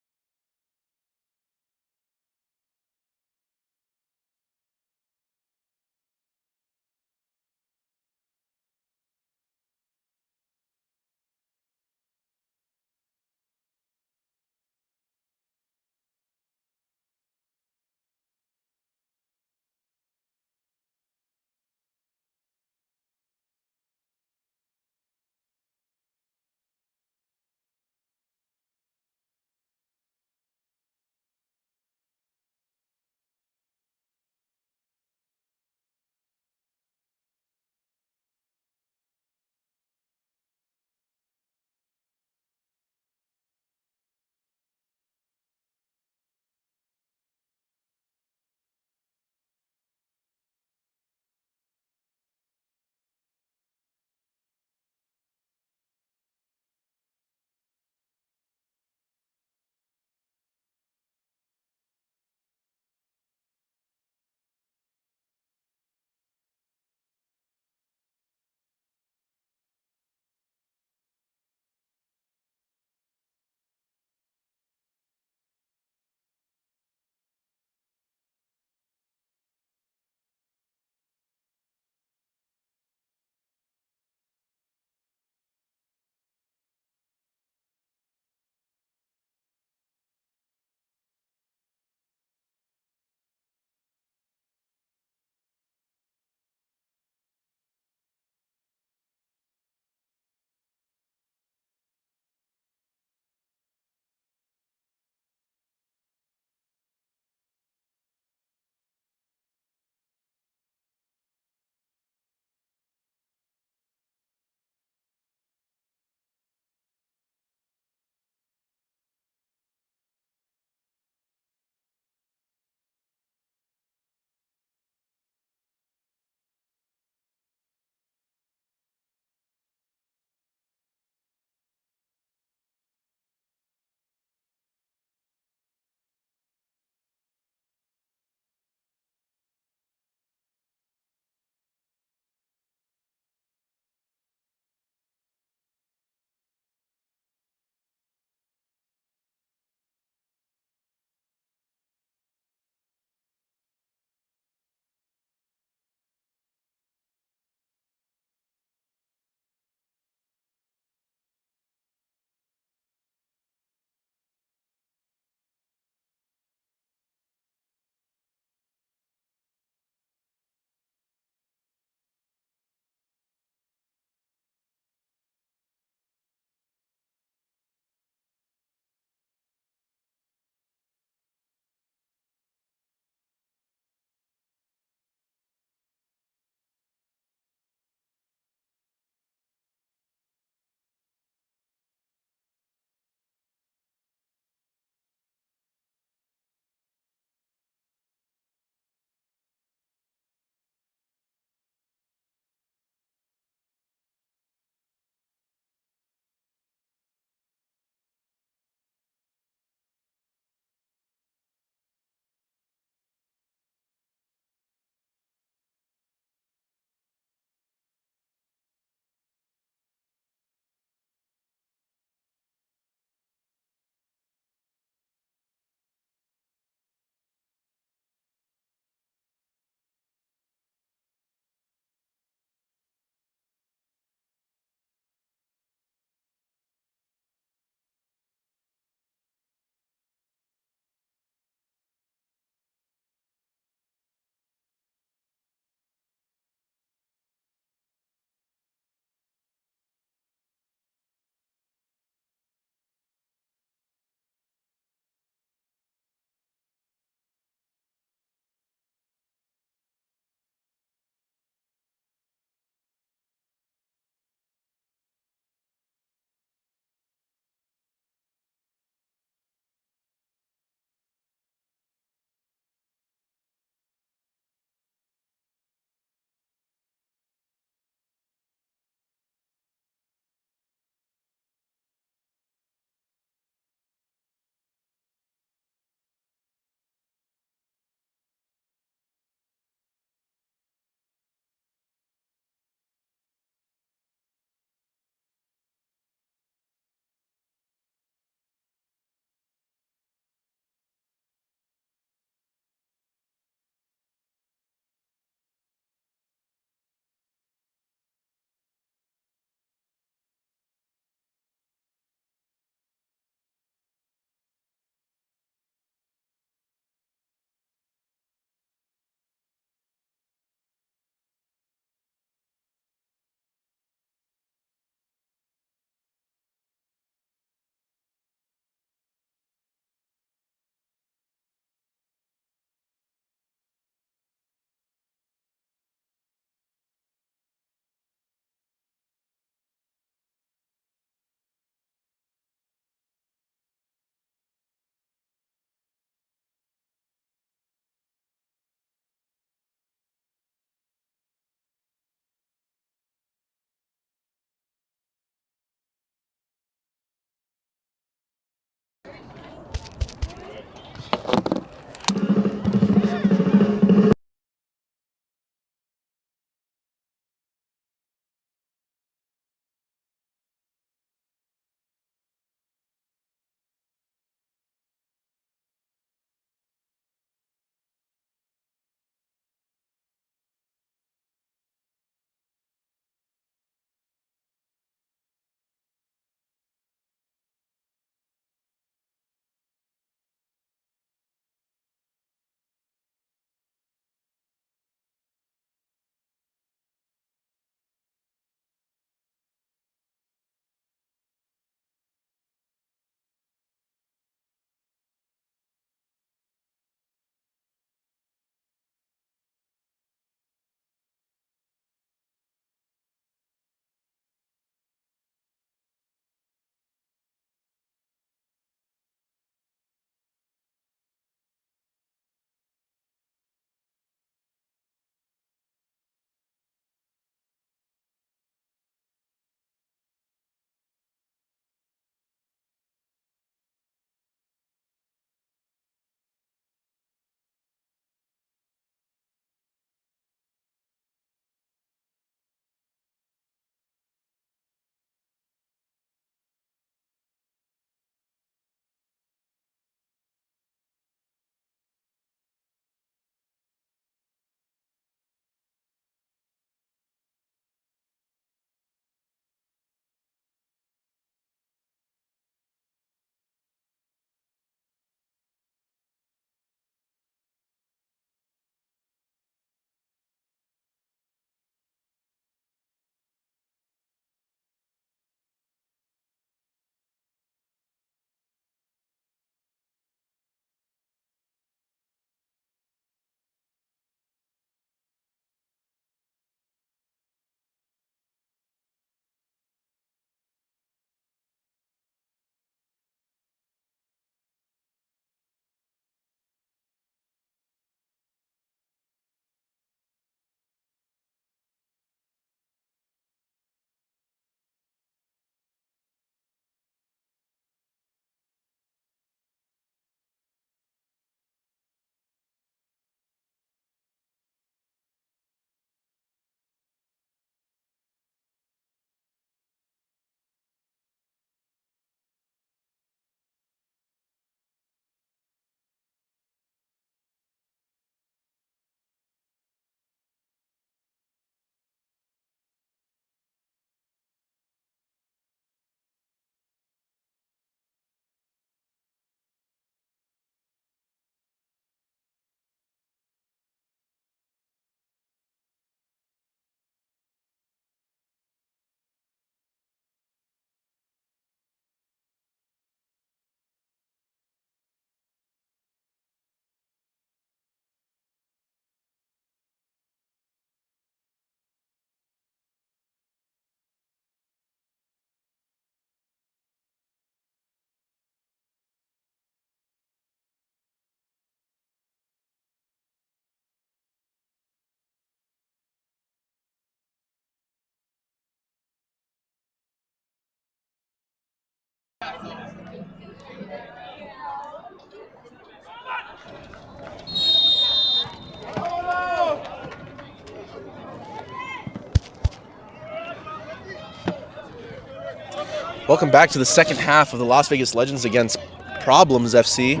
Speaker 1: Welcome back to the second half of the Las Vegas Legends against Problems FC.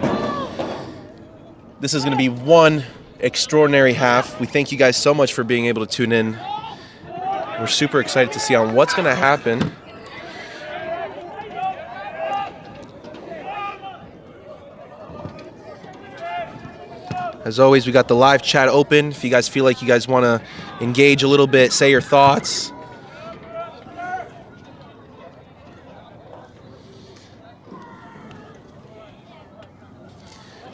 Speaker 1: This is going to be one extraordinary half. We thank you guys so much for being able to tune in. We're super excited to see on what's going to happen. As always, we got the live chat open. If you guys feel like you guys want to engage a little bit, say your thoughts.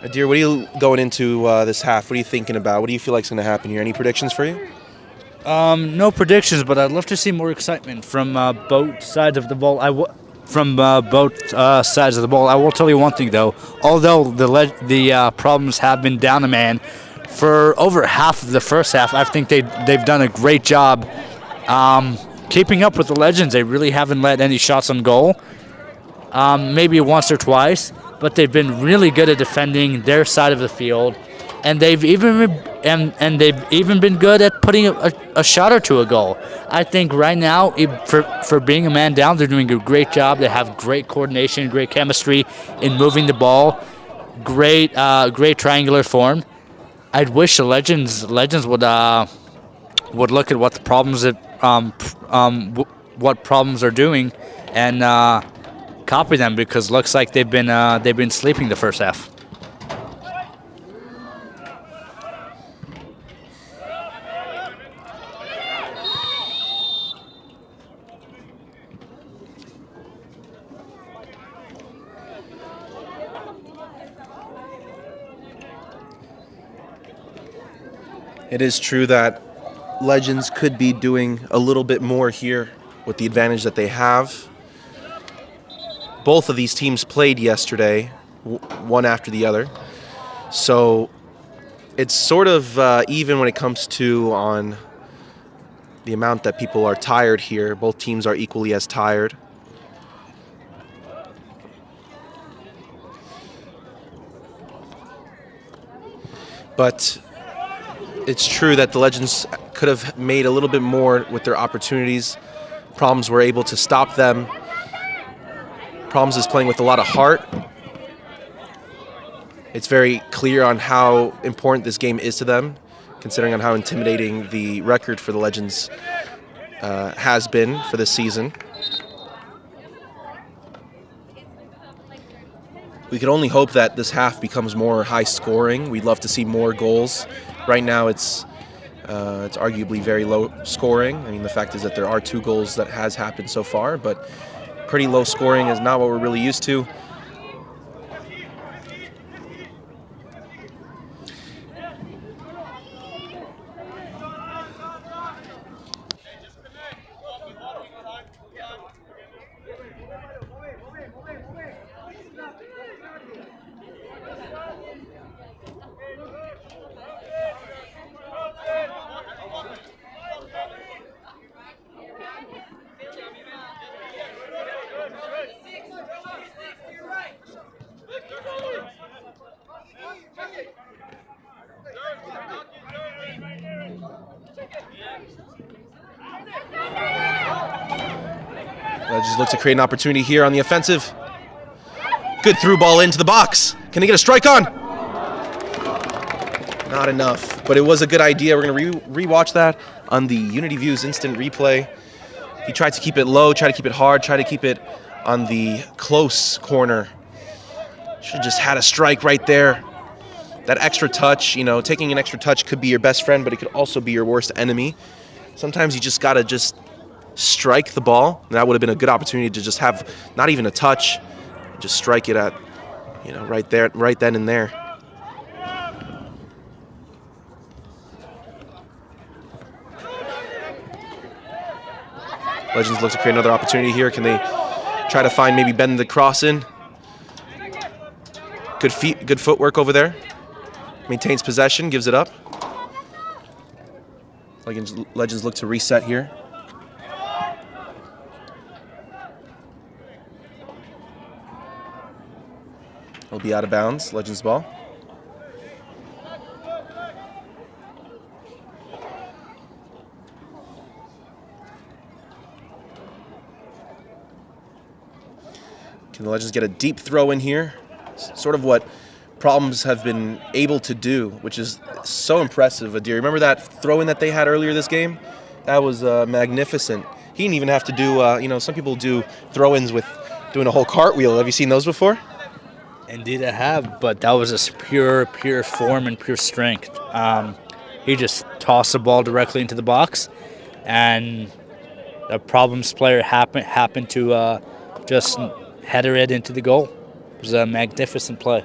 Speaker 1: Adir, what are you going into this half? What are you thinking about? What do you feel like is going to happen here? Any predictions for you?
Speaker 2: No predictions, but I'd love to see more excitement from both sides of the ball. I will tell you one thing, though. Although the Problems have been down a man for over half of the first half, I think they've done a great job keeping up with the Legends. They really haven't let any shots on goal. Maybe once or twice, but they've been really good at defending their side of the field, and they've even been good at putting a shot or two a goal. I think right now, for being a man down, they're doing a great job. They have great coordination, great chemistry in moving the ball, great triangular form. I'd wish the Legends would look at what the Problems what Problems are doing and copy them, because looks like they've been sleeping the first half.
Speaker 1: It is true that Legends could be doing a little bit more here with the advantage that they have. Both of these teams played yesterday, one after the other. So it's sort of even when it comes to on the amount that people are tired here. Both teams are equally as tired. But it's true that the Legends could have made a little bit more with their opportunities. Problems were able to stop them. Problems is playing with a lot of heart. It's very clear on how important this game is to them, considering on how intimidating the record for the Legends has been for this season. We could only hope that this half becomes more high scoring. We'd love to see more goals. Right now it's arguably very low scoring. I mean, the fact is that there are 2 goals that has happened so far, but pretty low scoring is not what we're really used to. Just look to create an opportunity here on the offensive. Good through ball into the box. Can he get a strike on? Not enough, but it was a good idea. We're going to rewatch that on the Unity Views instant replay. He tried to keep it low, tried to keep it hard, tried to keep it on the close corner. Should have just had a strike right there. That extra touch, you know, taking an extra touch could be your best friend, but it could also be your worst enemy. Sometimes you just got to just strike the ball. And that would have been a good opportunity to just have not even a touch, just strike it at, you know, right there, right then and there. Legends look to create another opportunity here. Can they try to find, maybe bend the cross in? Good feet, good footwork over there. Maintains possession, gives it up. Legends look to reset here. He'll be out of bounds. Legends ball. Can the Legends get a deep throw in here? Sort of what Problems have been able to do, which is so impressive. Adir, remember that throw-in that they had earlier this game? That was magnificent. He didn't even have to do, some people do throw-ins with doing a whole cartwheel. Have you seen those before?
Speaker 2: Indeed, I have, but that was just pure form and pure strength. He just tossed the ball directly into the box, and the Problems player happened to just header it into the goal. It was a magnificent play.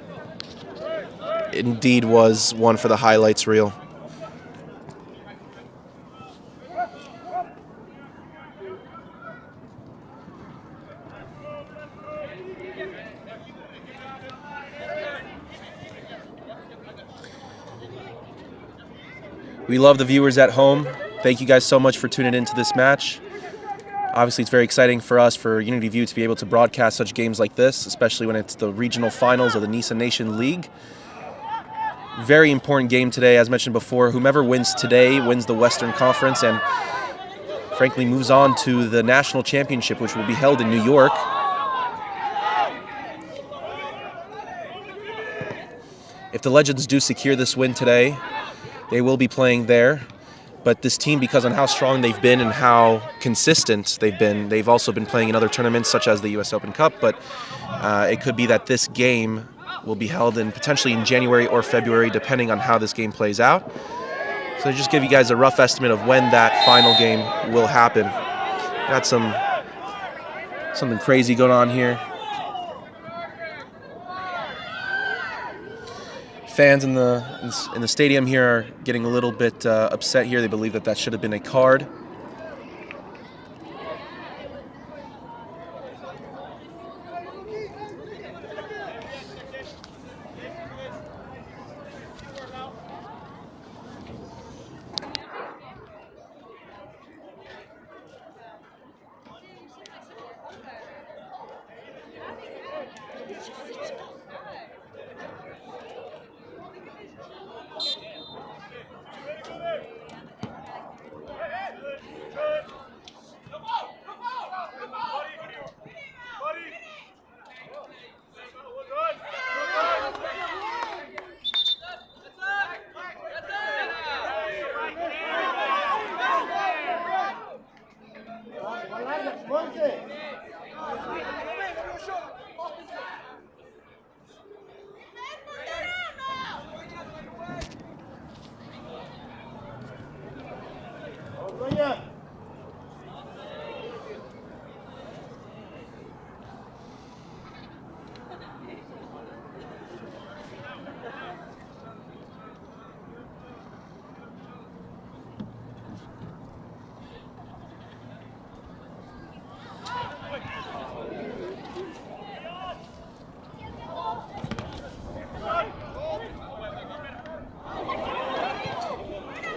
Speaker 1: Indeed was one for the highlights reel. We love the viewers at home. Thank you guys so much for tuning into this match. Obviously, it's very exciting for us, for Unity View, to be able to broadcast such games like this, especially when it's the regional finals of the Nisa Nation League. Very important game today, as mentioned before. Whomever wins today wins the Western Conference and, frankly, moves on to the national championship, which will be held in New York. If the Legends do secure this win today, they will be playing there. But this team, because on how strong they've been and how consistent they've also been playing in other tournaments, such as the U.S. Open Cup. But it could be that this game will be held potentially in January or February, depending on how this game plays out. So just give you guys a rough estimate of when that final game will happen. Got something crazy going on here. Fans in the stadium here are getting a little bit upset here. They believe that should have been a card.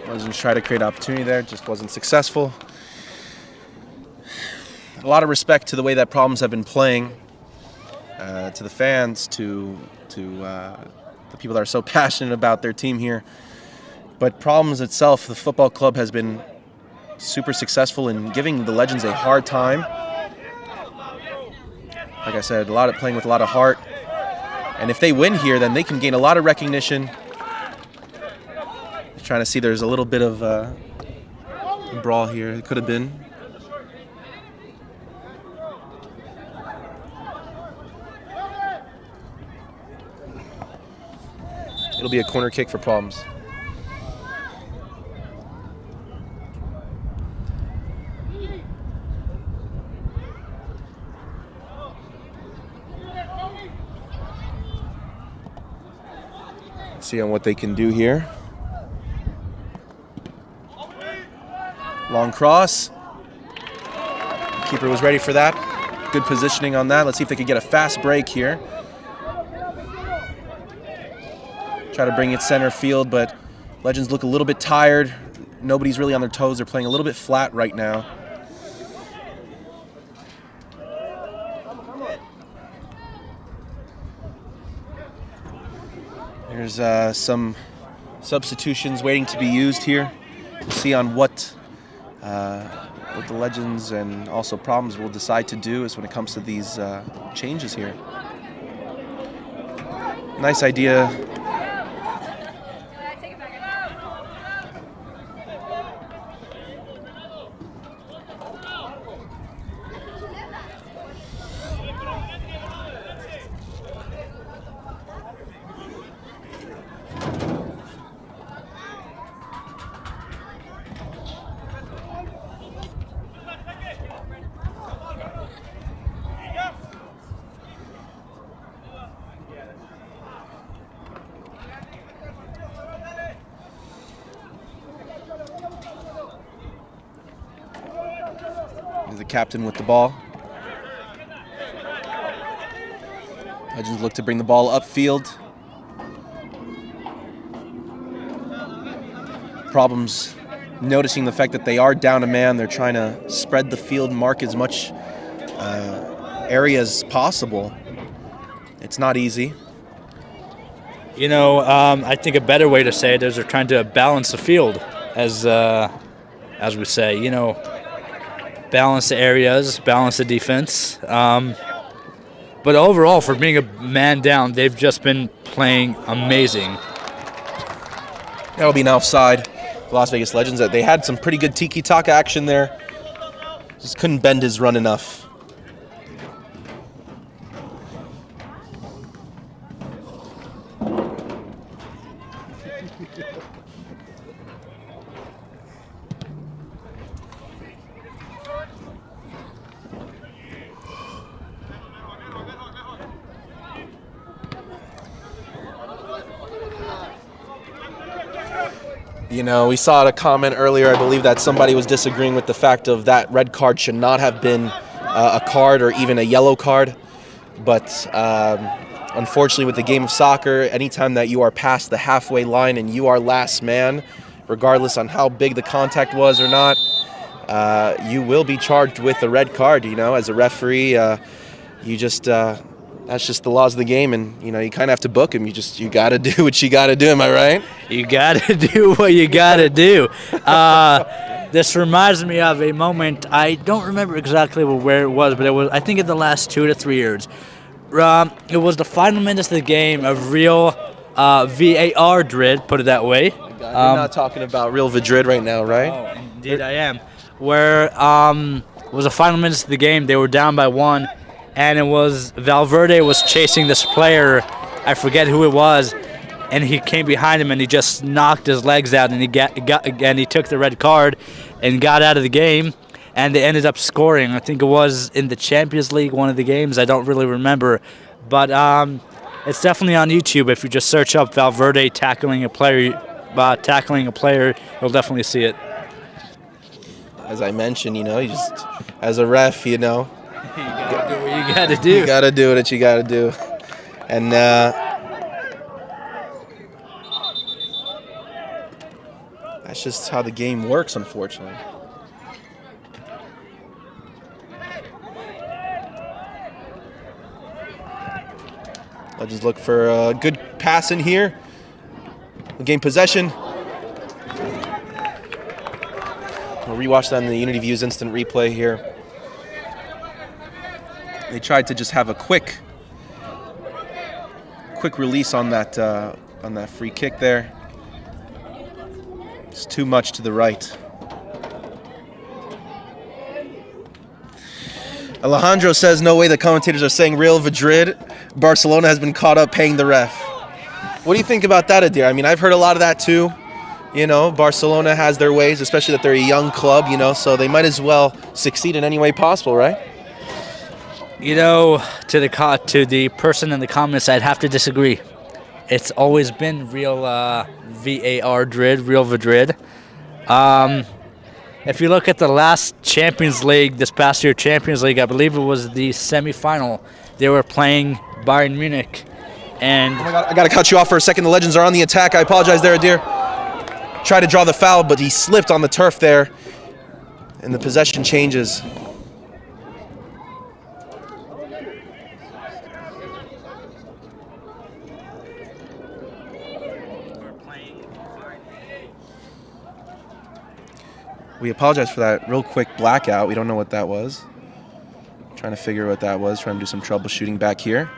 Speaker 1: Legends try to create opportunity there, just wasn't successful. A lot of respect to the way that Problems have been playing, to the fans, to the people that are so passionate about their team here. But Problems itself, the football club, has been super successful in giving the Legends a hard time. Like I said, playing with a lot of heart. And if they win here, then they can gain a lot of recognition. Trying to see, there's a little bit of a brawl here. It could have been. It'll be a corner kick for Problems. Let's see on what they can do here. Long cross. Keeper was ready for that. Good positioning on that. Let's see if they could get a fast break here. Try to bring it center field, but Legends look a little bit tired. Nobody's really on their toes. They're playing a little bit flat right now. There's some substitutions waiting to be used here. We'll see on what what the Legends and also Problems will decide to do is when it comes to these changes here. Nice idea. The captain with the ball. Legends look to bring the ball upfield. Problems noticing the fact that they are down a man. They're trying to spread the field, mark as much area as possible. It's not easy.
Speaker 2: You know, I think a better way to say it is they're trying to balance the field, as we say. You know, balance the areas, balance the defense. But overall, for being a man down, they've just been playing amazing.
Speaker 1: That'll be an offside. The Las Vegas Legends, they had some pretty good tiki-taka action there. Just couldn't bend his run enough. You know, we saw a comment earlier, I believe, that somebody was disagreeing with the fact of that red card should not have been a card or even a yellow card. But unfortunately, with the game of soccer, anytime that you are past the halfway line and you are last man, regardless on how big the contact was or not, you will be charged with a red card. You know, as a referee, you just... that's just the laws of the game, and you know you kind of have to book him. You got to do what you got to do. Am I right?
Speaker 2: You got to do what you got to do. This reminds me of a moment. I don't remember exactly where it was, but it was, I think, in the last 2 to 3 years. It was the final minutes of the game of real VAR Drid, put it that way.
Speaker 1: You're not talking about real Madrid right now, right?
Speaker 2: Oh, indeed I am. Where it was the final minutes of the game. They were down by 1. And it was Valverde was chasing this player, I forget who it was, and he came behind him and he just knocked his legs out and he took the red card and got out of the game, and they ended up scoring. I think it was in the Champions League, one of the games. I don't really remember, but it's definitely on YouTube. If you just search up Valverde tackling a player, you'll definitely see it.
Speaker 1: As I mentioned, you know, you just as a ref, you know.
Speaker 2: You gotta do what you gotta do.
Speaker 1: You gotta do what you gotta do. And that's just how the game works, unfortunately. Legends look for a good pass in here. We'll gain possession. We'll rewatch that in the Unity Views instant replay here. They tried to just have a quick release on that free kick there. It's too much to the right. Alejandro says, no way the commentators are saying Real Madrid. Barcelona has been caught up paying the ref. What do you think about that, Adir? I mean, I've heard a lot of that too. You know, Barcelona has their ways, especially that they're a young club, you know, so they might as well succeed in any way possible, right?
Speaker 2: You know, to the person in the comments, I'd have to disagree. It's always been real VAR Drid, Real Madrid. If you look at the last Champions League, this past year Champions League, I believe it was the semifinal. They were playing Bayern Munich, and
Speaker 1: oh my God, I got to cut you off for a second. The Legends are on the attack. I apologize there, Adir. Tried to draw the foul, but he slipped on the turf there, and the possession changes. We apologize for that real quick blackout. We don't know what that was. Trying to figure what that was. Trying to do some troubleshooting back here.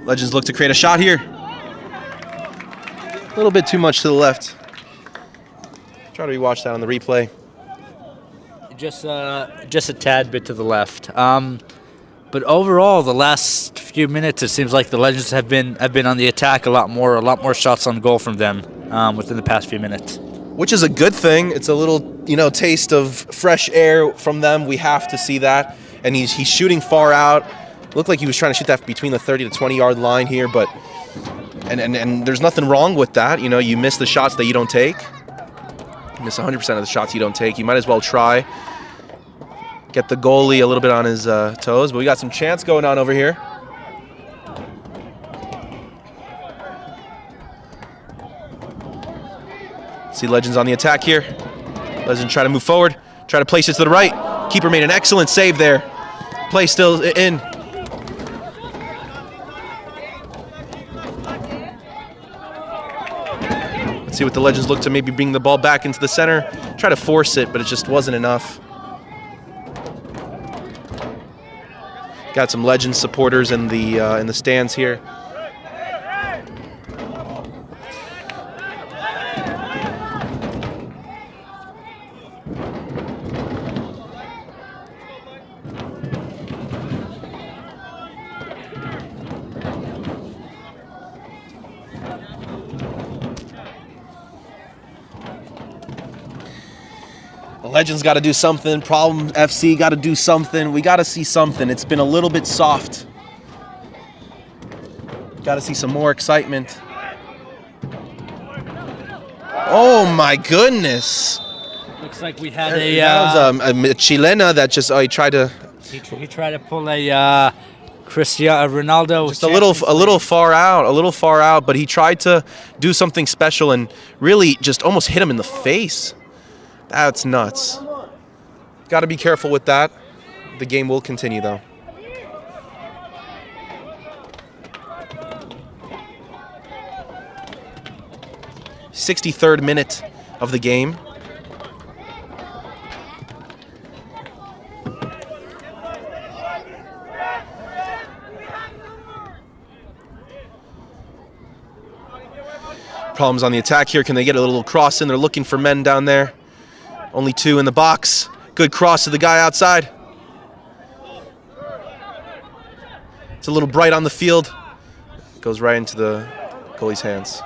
Speaker 1: Legends look to create a shot here. A little bit too much to the left. Try to rewatch that on the replay.
Speaker 2: Just a tad bit to the left. But overall, the last few minutes, it seems like the Legends have been on the attack a lot more shots on goal from them within the past few minutes.
Speaker 1: Which is a good thing. It's a little, taste of fresh air from them. We have to see that. And he's shooting far out. Looked like he was trying to shoot that between the 30 to 20 yard line here, but and there's nothing wrong with that. You miss the shots that you don't take. You miss 100% of the shots you don't take. You might as well try. Get the goalie a little bit on his toes, but we got some chance going on over here. See Legends on the attack here. Legends try to move forward, try to place it to the right. Keeper made an excellent save there. Play still in. Let's see what the Legends look to maybe bring the ball back into the center. Try to force it, but it just wasn't enough. Got some Legends supporters in the stands here. Legends got to do something. Problem FC got to do something. We got to see something. It's been a little bit soft. Got to see some more excitement. Oh my goodness!
Speaker 2: Looks like we had
Speaker 1: that was a Chilena that just he tried to.
Speaker 2: He tried to pull a Cristiano Ronaldo.
Speaker 1: Just a little far out. But he tried to do something special and really just almost hit him in the face. That's nuts. Got to be careful with that. The game will continue, though. '63rd minute of the game. Problems on the attack here. Can they get a little cross in? They're looking for men down there. Only two in the box. Good cross to the guy outside. It's a little bright on the field. Goes right into the goalie's hands.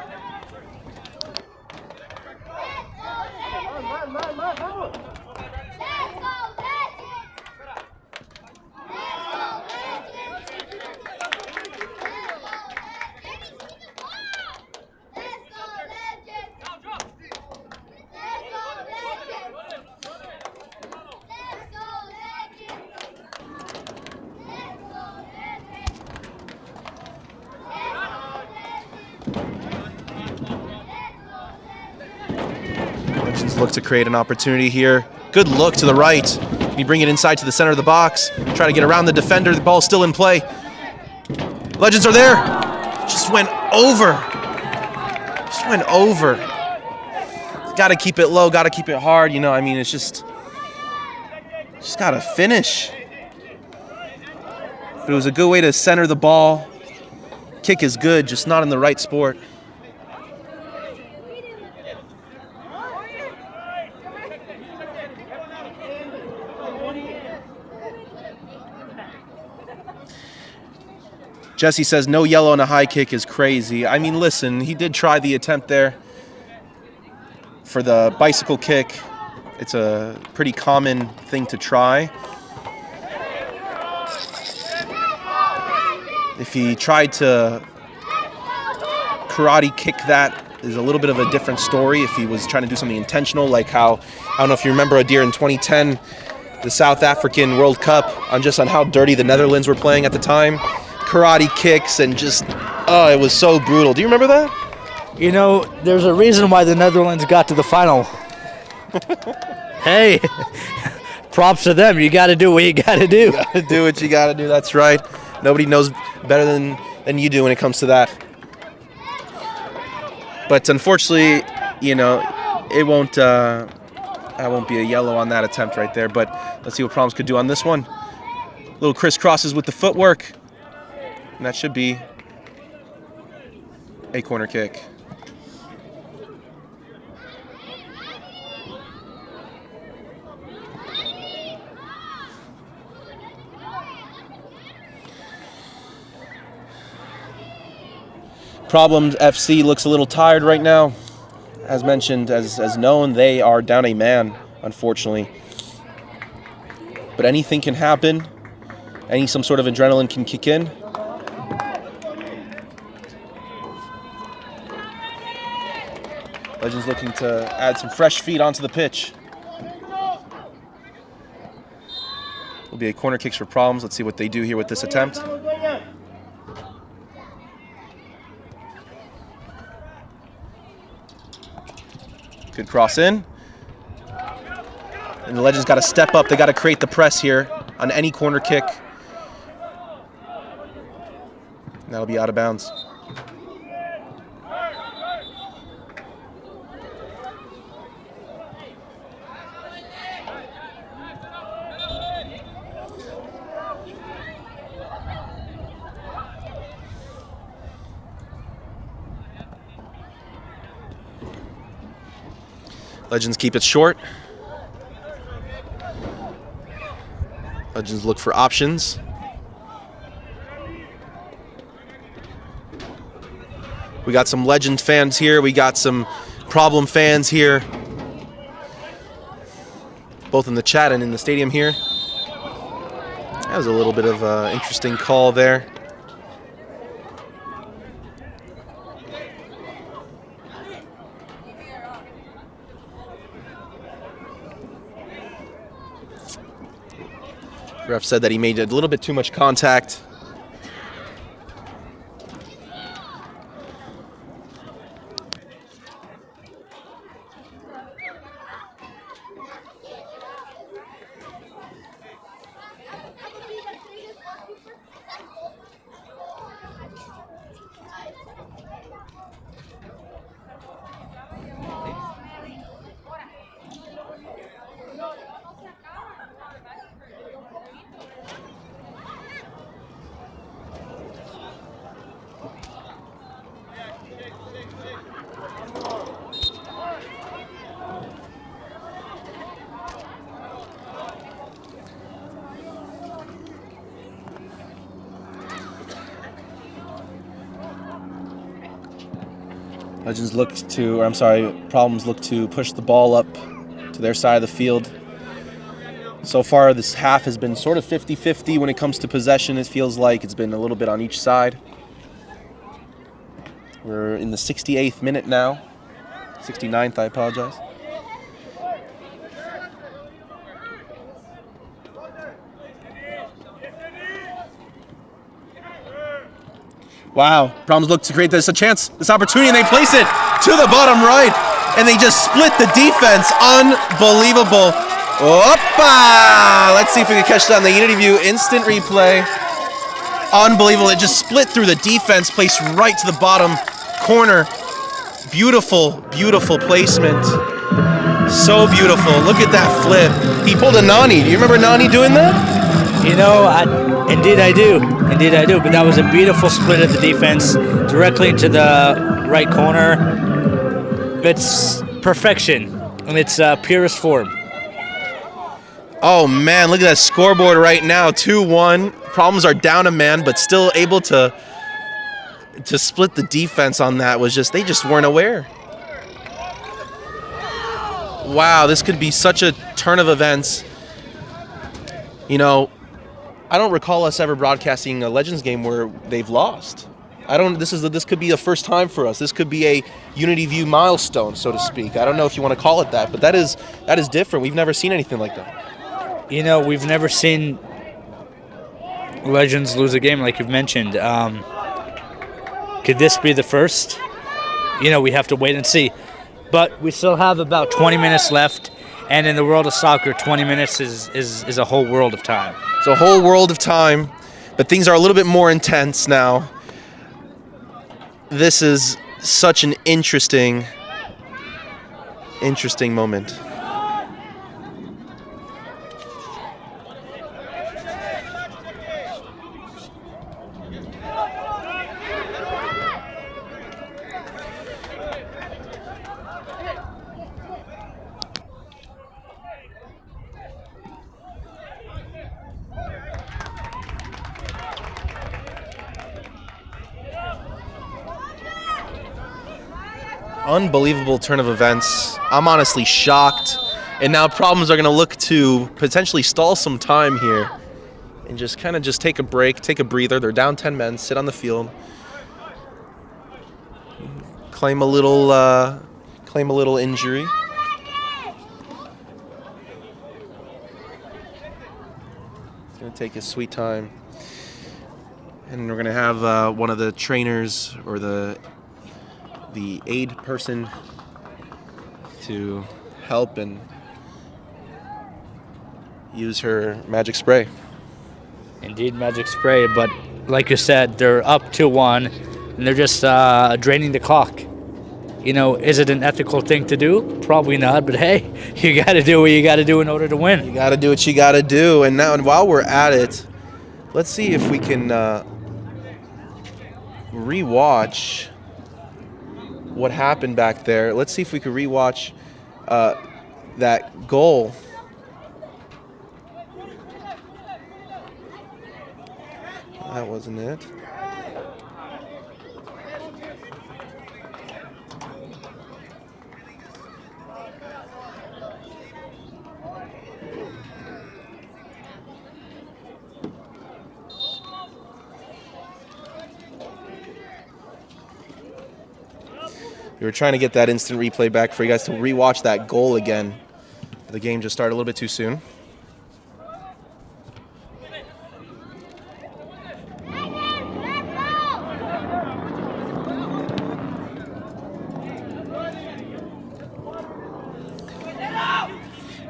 Speaker 1: Look to create an opportunity here. Good look to the right. Can you bring it inside to the center of the box? Try to get around the defender. The ball's still in play. Legends are there. Just went over. Got to keep it low. Got to keep it hard. It's just got to finish. But it was a good way to center the ball. Kick is good, just not in the right sport. Jesse says no yellow on a high kick is crazy. I mean, listen, he did try the attempt there for the bicycle kick. It's a pretty common thing to try. If he tried to karate kick that is a little bit of a different story if he was trying to do something intentional, like how, I don't know if you remember, Adir, in 2010, the South African World Cup, on how dirty the Netherlands were playing at the time. Karate kicks and just, oh, it was so brutal. Do you remember that?
Speaker 2: You know, there's a reason why the Netherlands got to the final. Hey, props to them. You got to do what you got to do.
Speaker 1: You got to do what you got to do. That's right. Nobody knows better than you do when it comes to that. But unfortunately, you know, it won't be a yellow on that attempt right there. But let's see what Problems could do on this one. Little crisscrosses with the footwork. And that should be a corner kick. Problems FC looks a little tired right now. As mentioned, as known, they are down a man, unfortunately. But anything can happen. Some sort of adrenaline can kick in. Legends looking to add some fresh feet onto the pitch. Will be a corner kicks for Problems. Let's see what they do here with this attempt. Good cross in. And the Legends got to step up. They got to create the press here on any corner kick. And that'll be out of bounds. Legends keep it short. Legends look for options. We got some Legend fans here. We got some Problem fans here. Both in the chat and in the stadium here. That was a little bit of an interesting call there. Ref said that he made a little bit too much contact. Legends look to, or I'm sorry, Problems look to push the ball up to their side of the field. So far, this half has been sort of 50-50 when it comes to possession. It feels like it's been a little bit on each side. We're in the 68th minute now. 69th, I apologize. Wow, Problems look to create this opportunity, and they place it to the bottom right, and they just split the defense. Unbelievable. Opa! Let's see if we can catch that on the Unity View instant replay. Unbelievable. It just split through the defense, placed right to the bottom corner. Beautiful, beautiful placement. So beautiful. Look at that flip. He pulled a Nani. Do you remember Nani doing that?
Speaker 2: You know, indeed I do. Indeed I do. But that was a beautiful split of the defense directly into the right corner. It's perfection in its purest form.
Speaker 1: Oh, man, look at that scoreboard right now. 2-1. Problems are down a man, but still able to split the defense on that. They just weren't aware. Wow, this could be such a turn of events. You know, I don't recall us ever broadcasting a Legends game where they've lost. This could be a first time for us. This could be a Unity View milestone, so to speak. I don't know if you want to call it that, but that is different. We've never seen anything like that.
Speaker 2: You know, we've never seen Legends lose a game like you've mentioned. Could this be the first? You know, we have to wait and see. But we still have about 20 minutes left, and in the world of soccer, 20 minutes is a whole world of time.
Speaker 1: It's a whole world of time, but things are a little bit more intense now. This is such an interesting moment. Unbelievable turn of events. I'm honestly shocked. And now Problems are going to look to potentially stall some time here and just take a break, take a breather. They're down 10 men, sit on the field, claim a little injury. It's going to take his sweet time. And we're going to have one of the trainers or the aid person to help and use her magic spray.
Speaker 2: Indeed, magic spray, but like you said, they're up 2-1, and they're just draining the clock. You know, is it an ethical thing to do? Probably not, but hey, you got to do what you got to do in order to win.
Speaker 1: You got to do what you got to do, and while we're at it, let's see if we can rewatch what happened back there. Let's see if we could rewatch that goal. That wasn't it. We were trying to get that instant replay back for you guys to rewatch that goal again. The game just started a little bit too soon.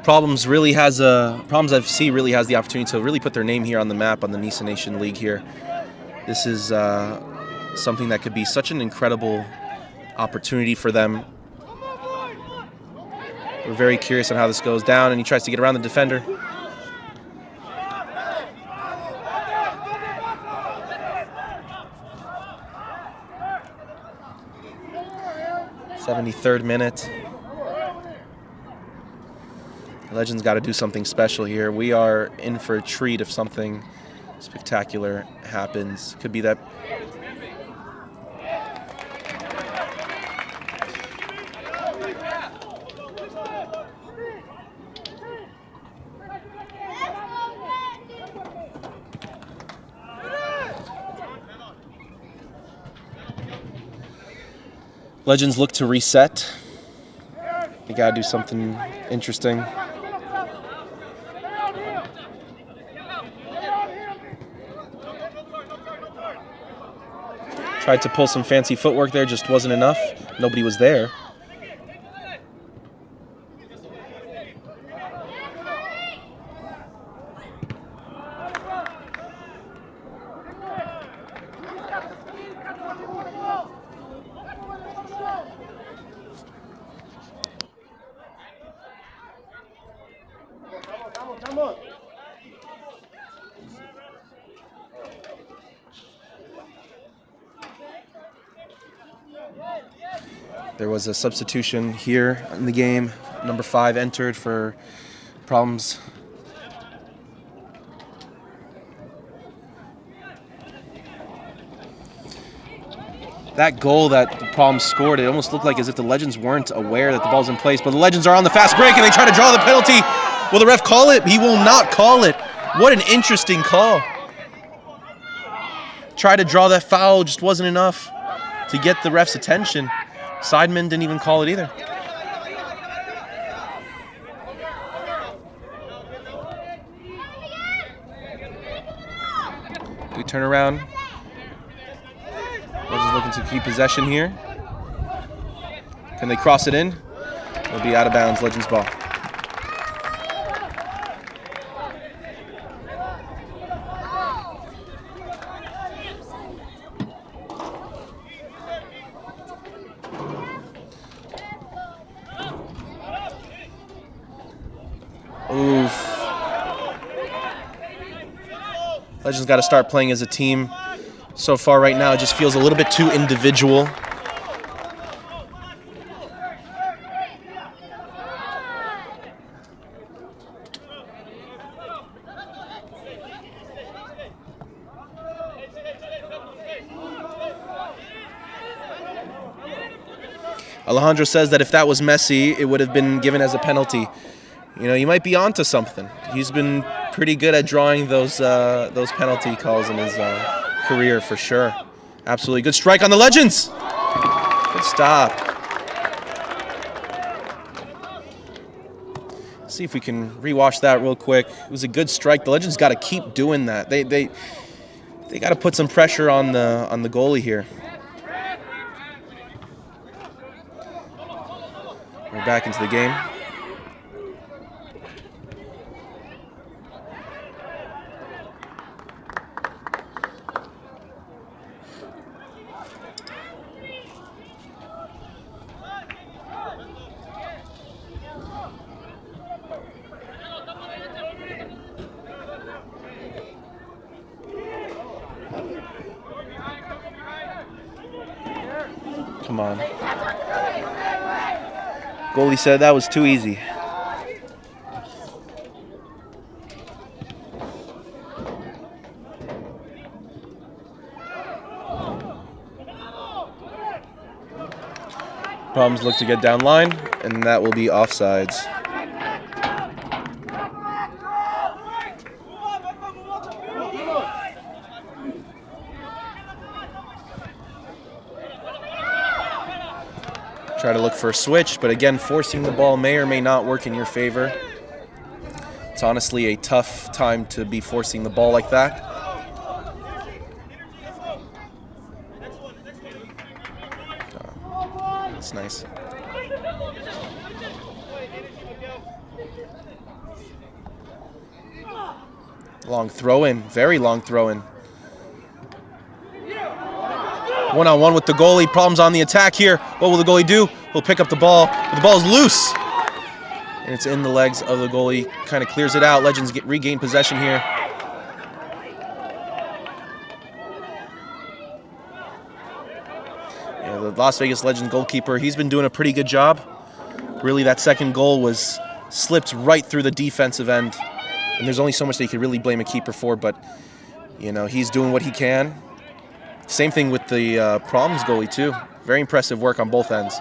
Speaker 1: Problems FC really has the opportunity to really put their name here on the map on the Nisa Nation League here. This is something that could be such an incredible opportunity for them. We're very curious on how this goes down, and he tries to get around the defender. '73rd minute. Legends got to do something special here. We are in for a treat if something spectacular happens. Could be that. Legends look to reset. They got to do something interesting. Tried to pull some fancy footwork there, just wasn't enough. Nobody was there. There was a substitution here in the game. Number 5 entered for Problems. That goal that the Problems scored, it almost looked like as if the Legends weren't aware that the ball's in place, but the Legends are on the fast break and they try to draw the penalty. Will the ref call it? He will not call it. What an interesting call. tried to draw that foul, just wasn't enough to get the ref's attention. Sideman didn't even call it either. Good turnaround. Legends looking to keep possession here. Can they cross it in? It'll be out of bounds, Legends ball. Oof. Legends got to start playing as a team. So far right now, it just feels a little bit too individual. Alejandro says that if that was Messi, it would have been given as a penalty. You know, you might be onto something. He's been pretty good at drawing those penalty calls in his career for sure. Absolutely. Good strike on the Legends. Good stop. See if we can rewatch that real quick. It was a good strike. The Legends got to keep doing that. They got to put some pressure on the goalie here. We're back into the game. Come on. Goalie said that was too easy. Problems look to get down line, and that will be offsides. Try to look for a switch, but again, forcing the ball may or may not work in your favor. It's honestly a tough time to be forcing the ball like that. That's nice. Long throw in, very long throw in. One-on-one with the goalie. Problems on the attack here. What will the goalie do? He'll pick up the ball. But the ball is loose. And it's in the legs of the goalie. Kind of clears it out. Legends regain possession here. Yeah, the Las Vegas Legends goalkeeper, he's been doing a pretty good job. Really, that second goal was slipped right through the defensive end. And there's only so much that you could really blame a keeper for, but, you know, he's doing what he can. Same thing with the Problems goalie, too. Very impressive work on both ends.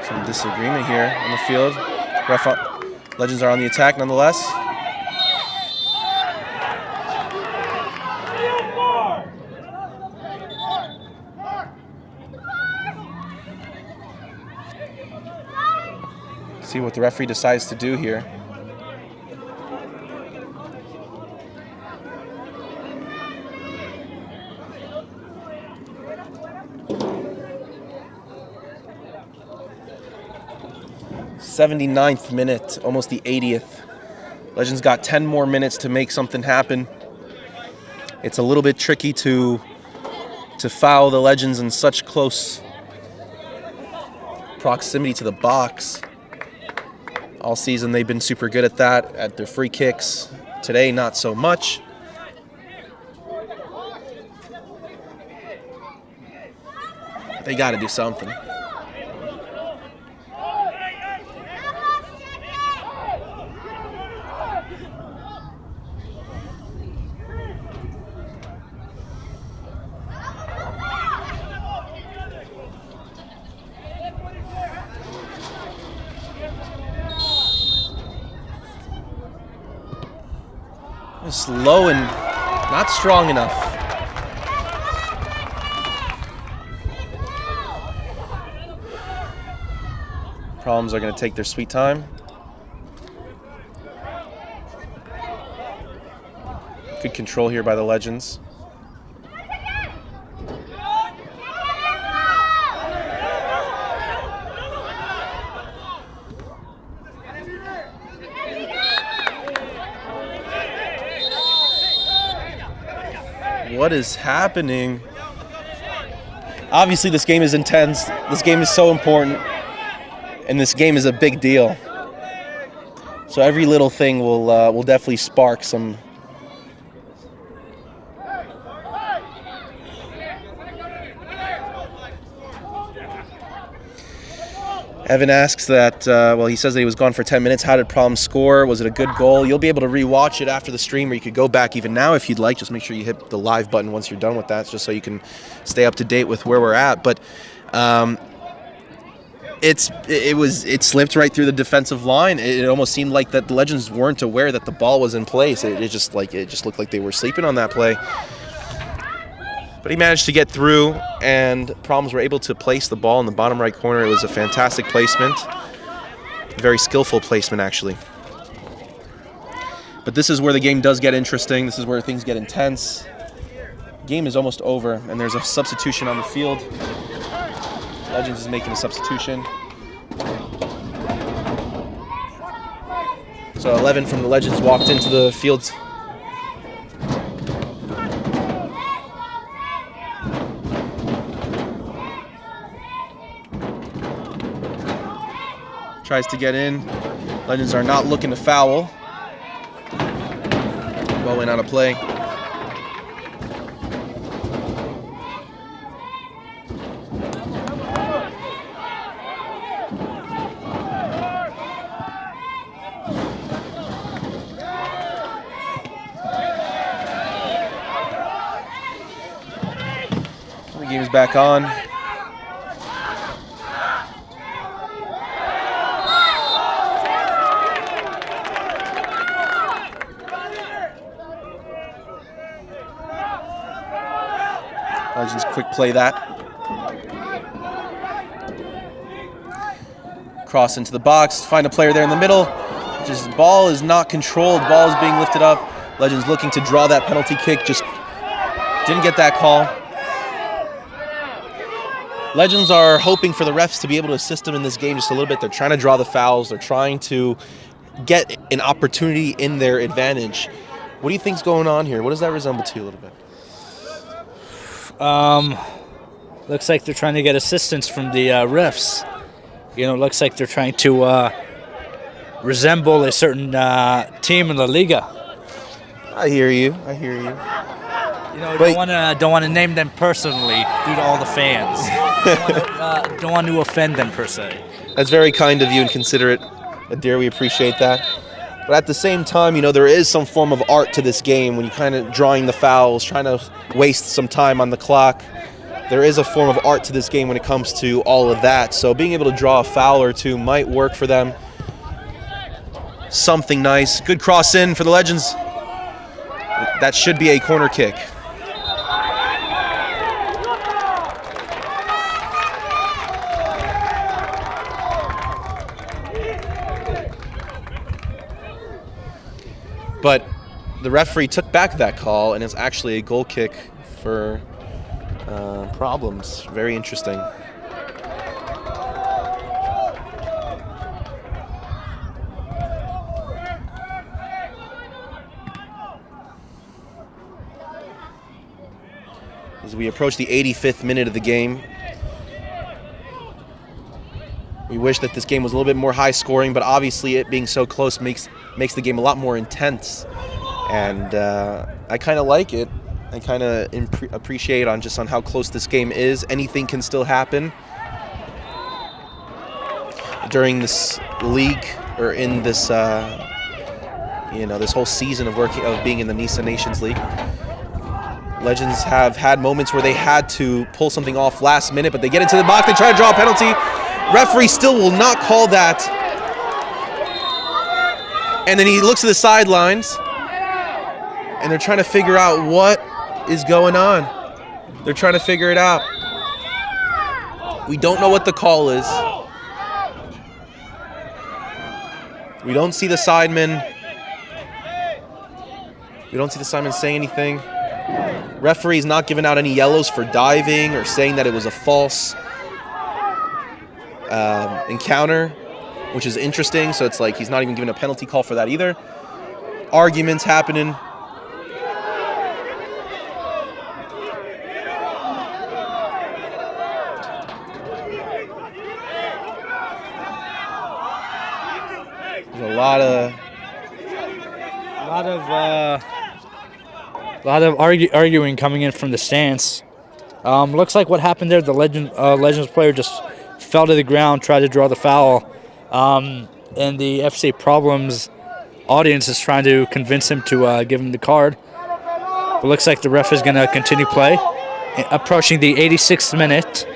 Speaker 1: Some disagreement here on the field. Legends are on the attack nonetheless. See what the referee decides to do here. '79th minute, almost the 80th. Legends got 10 more minutes to make something happen. It's a little bit tricky to foul the Legends in such close proximity to the box. All season they've been super good at that, at their free kicks. Today, not so much. They got to do something. Just low and not strong enough. Problems are going to take their sweet time. Good control here by the Legends. What is happening? Obviously, this game is intense. This game is so important. And this game is a big deal. So every little thing will definitely spark some. Evan asks that, well, he says that he was gone for 10 minutes. How did Problem score? Was it a good goal? You'll be able to rewatch it after the stream, or you could go back even now if you'd like. Just make sure you hit the live button once you're done with that, just so you can stay up to date with where we're at. But it slipped right through the defensive line. It almost seemed like that the Legends weren't aware that the ball was in place. It just looked like they were sleeping on that play. But he managed to get through, and Problems were able to place the ball in the bottom right corner. It was a fantastic placement. Very skillful placement, actually. But this is where the game does get interesting. This is where things get intense. Game is almost over, and there's a substitution on the field. Legends is making a substitution. So 11 from the Legends walked into the field. Tries to get in. Legends are not looking to foul. Ball went out of play. The game is back on. Legends quick play that. Cross into the box, find a player there in the middle. Just ball is not controlled, ball is being lifted up. Legends looking to draw that penalty kick, just didn't get that call. Legends are hoping for the refs to be able to assist them in this game just a little bit. They're trying to draw the fouls, they're trying to get an opportunity in their advantage. What do you think's going on here? What does that resemble to you a little bit?
Speaker 2: Looks like they're trying to get assistance from the refs. You know, looks like they're trying to resemble a certain team in La Liga.
Speaker 1: I hear you. I hear you.
Speaker 2: You know, don't want to name them personally due to all the fans. Don't want to offend them per se.
Speaker 1: That's very kind of you and considerate, Adair. We appreciate that. But at the same time, you know, there is some form of art to this game when you kind of drawing the fouls, trying to waste some time on the clock. There is a form of art to this game when it comes to all of that. So being able to draw a foul or two might work for them. Something nice. Good cross in for the Legends. That should be a corner kick. But the referee took back that call, and it's actually a goal kick for Problems. Very interesting. As we approach the 85th minute of the game, we wish that this game was a little bit more high scoring, but obviously it being so close makes the game a lot more intense. And I kind of like it. I kind of appreciate on how close this game is. Anything can still happen during this league or in this this whole season of being in the Nisa Nations League. Legends have had moments where they had to pull something off last minute, but they get into the box, they try to draw a penalty. Referee still will not call that. And then he looks at the sidelines. and they're trying to figure out what is going on. They're trying to figure it out. We don't know what the call is. We don't see the sidemen. We don't see the sidemen saying anything. Referee's not giving out any yellows for diving or saying that it was a false encounter, which is interesting. So it's like he's not even giving a penalty call for that either. Arguments happening. There's a
Speaker 2: lot of arguing coming in from the stands. Looks like what happened there, the Legends player just fell to the ground, tried to draw the foul, and the FC Problems audience is trying to convince him to give him the card. But looks like the ref is going to continue play. Approaching the 86th minute,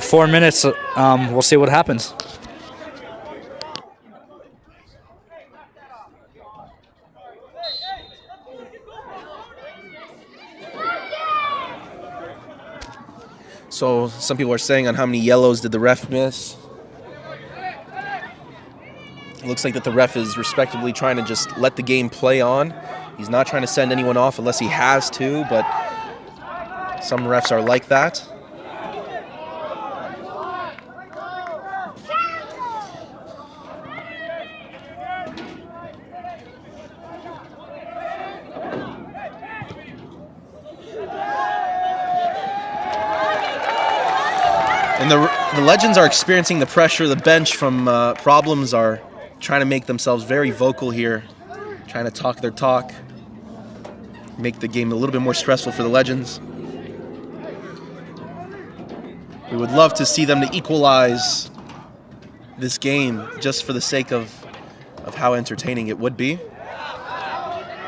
Speaker 2: 4 minutes, we'll see what happens.
Speaker 1: So some people are saying on how many yellows did the ref miss. It looks like that the ref is respectively trying to just let the game play on. He's not trying to send anyone off unless he has to, but some refs are like that. And the Legends are experiencing the pressure. The bench from Problems are trying to make themselves very vocal here, trying to talk their talk, make the game a little bit more stressful for the Legends. We would love to see them to equalize this game just for the sake of how entertaining it would be.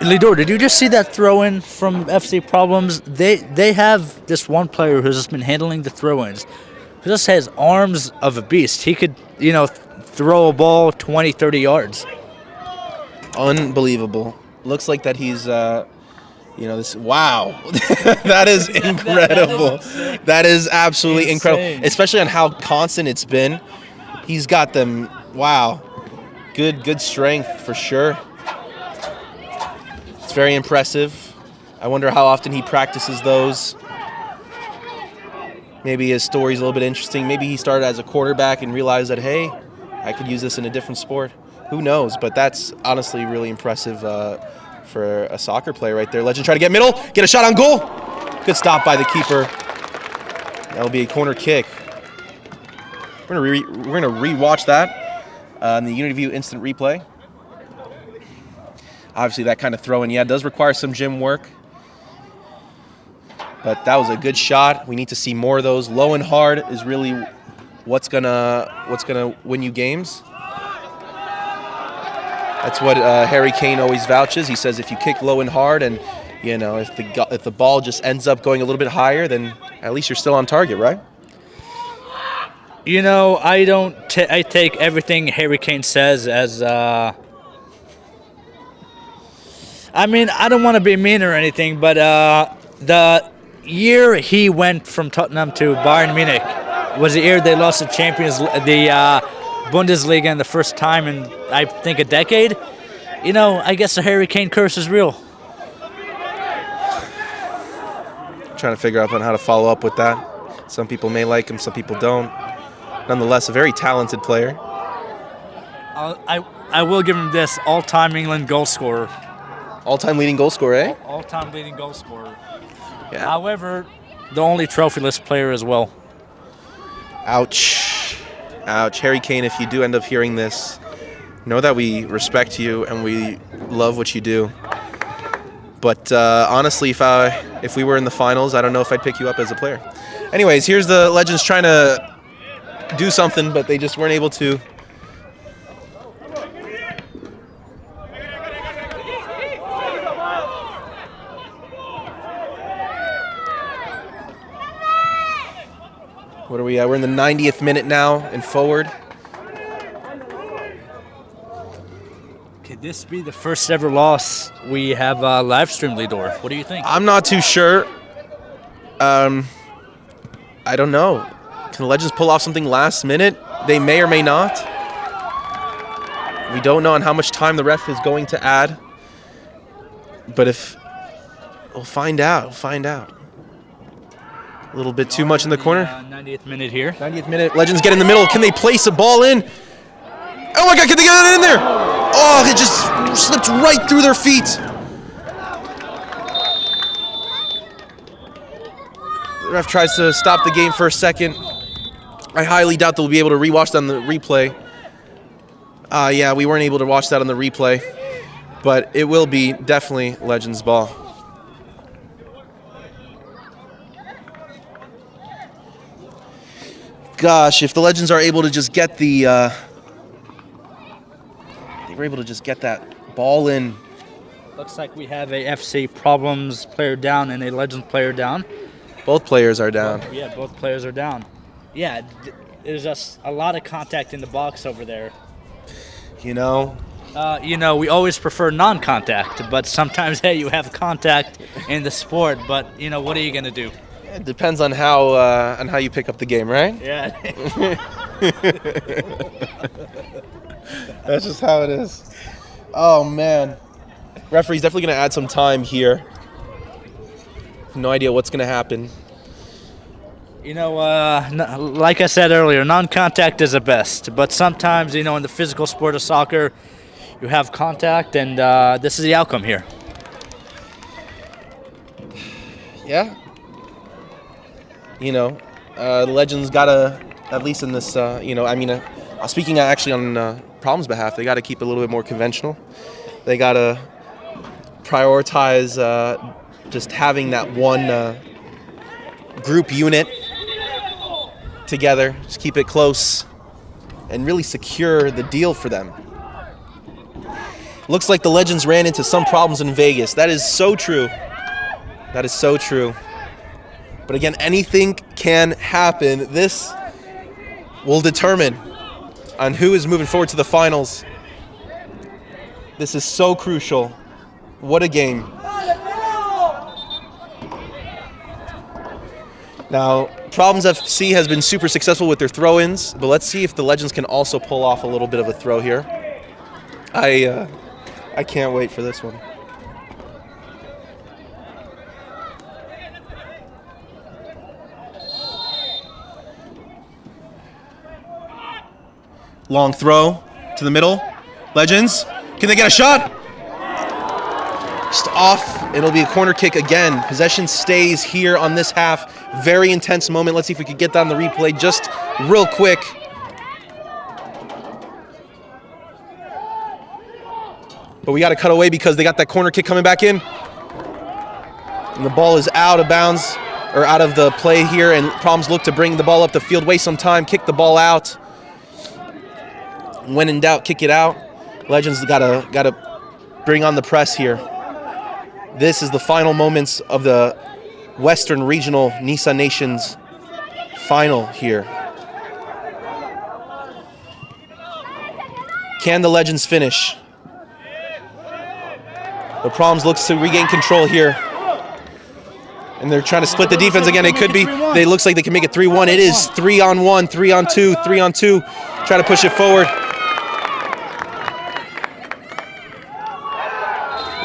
Speaker 2: Lidor, did you just see that throw-in from FC Problems? They have this one player who's just been handling the throw-ins. He just has arms of a beast. He could, throw a ball 20, 30 yards.
Speaker 1: Unbelievable. Looks like that he's, this. Wow. That is incredible. That is absolutely incredible. Especially on how constant it's been. He's got them. Wow. Good strength for sure. It's very impressive. I wonder how often he practices those. Maybe his story's a little bit interesting. Maybe he started as a quarterback and realized that, hey, I could use this in a different sport. Who knows? But that's honestly really impressive for a soccer player right there. Legend try to get middle, get a shot on goal. Good stop by the keeper. That'll be a corner kick. We're gonna re-watch that in the UnityView instant replay. Obviously, that kind of throw-in, does require some gym work. But that was a good shot. We need to see more of those. Low and hard is really what's gonna win you games. That's what Harry Kane always vouches. He says if you kick low and hard, and if the ball just ends up going a little bit higher, then at least you're still on target, right?
Speaker 2: I take everything Harry Kane says as. I don't want to be mean or anything, but the year he went from Tottenham to Bayern Munich was the year they lost the Bundesliga in the first time in, I think, a decade. I guess the Harry Kane curse is real.
Speaker 1: Trying to figure out on how to follow up with that. Some people may like him, some people don't. Nonetheless, a very talented player.
Speaker 2: I will give him this all-time England goal scorer.
Speaker 1: All-time leading goal scorer, eh?
Speaker 2: All-time leading goal scorer.
Speaker 1: Yeah.
Speaker 2: However, the only trophyless player as well.
Speaker 1: Ouch. Ouch. Harry Kane, if you do end up hearing this, know that we respect you and we love what you do. But honestly, if we were in the finals, I don't know if I'd pick you up as a player. Anyways, here's the Legends trying to do something, but they just weren't able to. What are we at? We're in the 90th minute now and forward.
Speaker 2: Okay, this be the first ever loss we have live stream, Lidor? What do you think?
Speaker 1: I'm not too sure. I don't know. Can the Legends pull off something last minute? They may or may not. We don't know on how much time the ref is going to add. But if... We'll find out. We'll find out. A little bit too much in the corner.
Speaker 2: 90th minute here.
Speaker 1: 90th minute. Legends get in the middle. Can they place a ball in? Oh my God, can they get it in there? Oh, it just slipped right through their feet. The ref tries to stop the game for a second. I highly doubt they'll be able to rewatch that on the replay. Yeah, we weren't able to watch that on the replay. But it will be definitely Legends ball. Gosh, if the Legends are able to just get the... they were able to just get that ball in.
Speaker 2: Looks like we have a FC Problems player down and a Legends player down.
Speaker 1: Both players are down.
Speaker 2: Yeah, both players are down. Yeah, there's just a lot of contact in the box over there.
Speaker 1: You know,
Speaker 2: we always prefer non-contact, but sometimes, hey, you have contact in the sport. But what are you gonna do?
Speaker 1: it depends on how you pick up the game, right?
Speaker 2: Yeah.
Speaker 1: That's just how it is. Oh man, referee's definitely gonna add some time here. No idea what's gonna happen.
Speaker 2: Like I said earlier, non-contact is the best. But sometimes, in the physical sport of soccer, you have contact, and this is the outcome here.
Speaker 1: Yeah. The Legends gotta, at least in this, speaking actually on Problem's behalf, they gotta keep it a little bit more conventional. They gotta prioritize just having that one group unit together, just keep it close and really secure the deal for them. Looks like the Legends ran into some problems in Vegas. That is so true. That is so true. But again, anything can happen. This will determine on who is moving forward to the finals. This is so crucial. What a game. Now, Problems FC has been super successful with their throw-ins, but let's see if the Legends can also pull off a little bit of a throw here. I can't wait for this one. Long throw to the middle. Legends, can they get a shot? Just off. It'll be a corner kick again. Possession stays here on this half. Very intense moment. Let's see if we could get that on the replay just real quick. But we got to cut away because they got that corner kick coming back in. And the ball is out of bounds, or out of the play here, and Problems look to bring the ball up the field, waste some time, kick the ball out. When in doubt, kick it out. Legends gotta bring on the press here. This is the final moments of the Western Regional Nisa Nations final here. Can the Legends finish? The Problems looks to regain control here. And they're trying to split the defense again. It could be. It looks like they can make it 3-1. It is 3-on-1, 3-on-2, 3-on-2. Try to push it forward.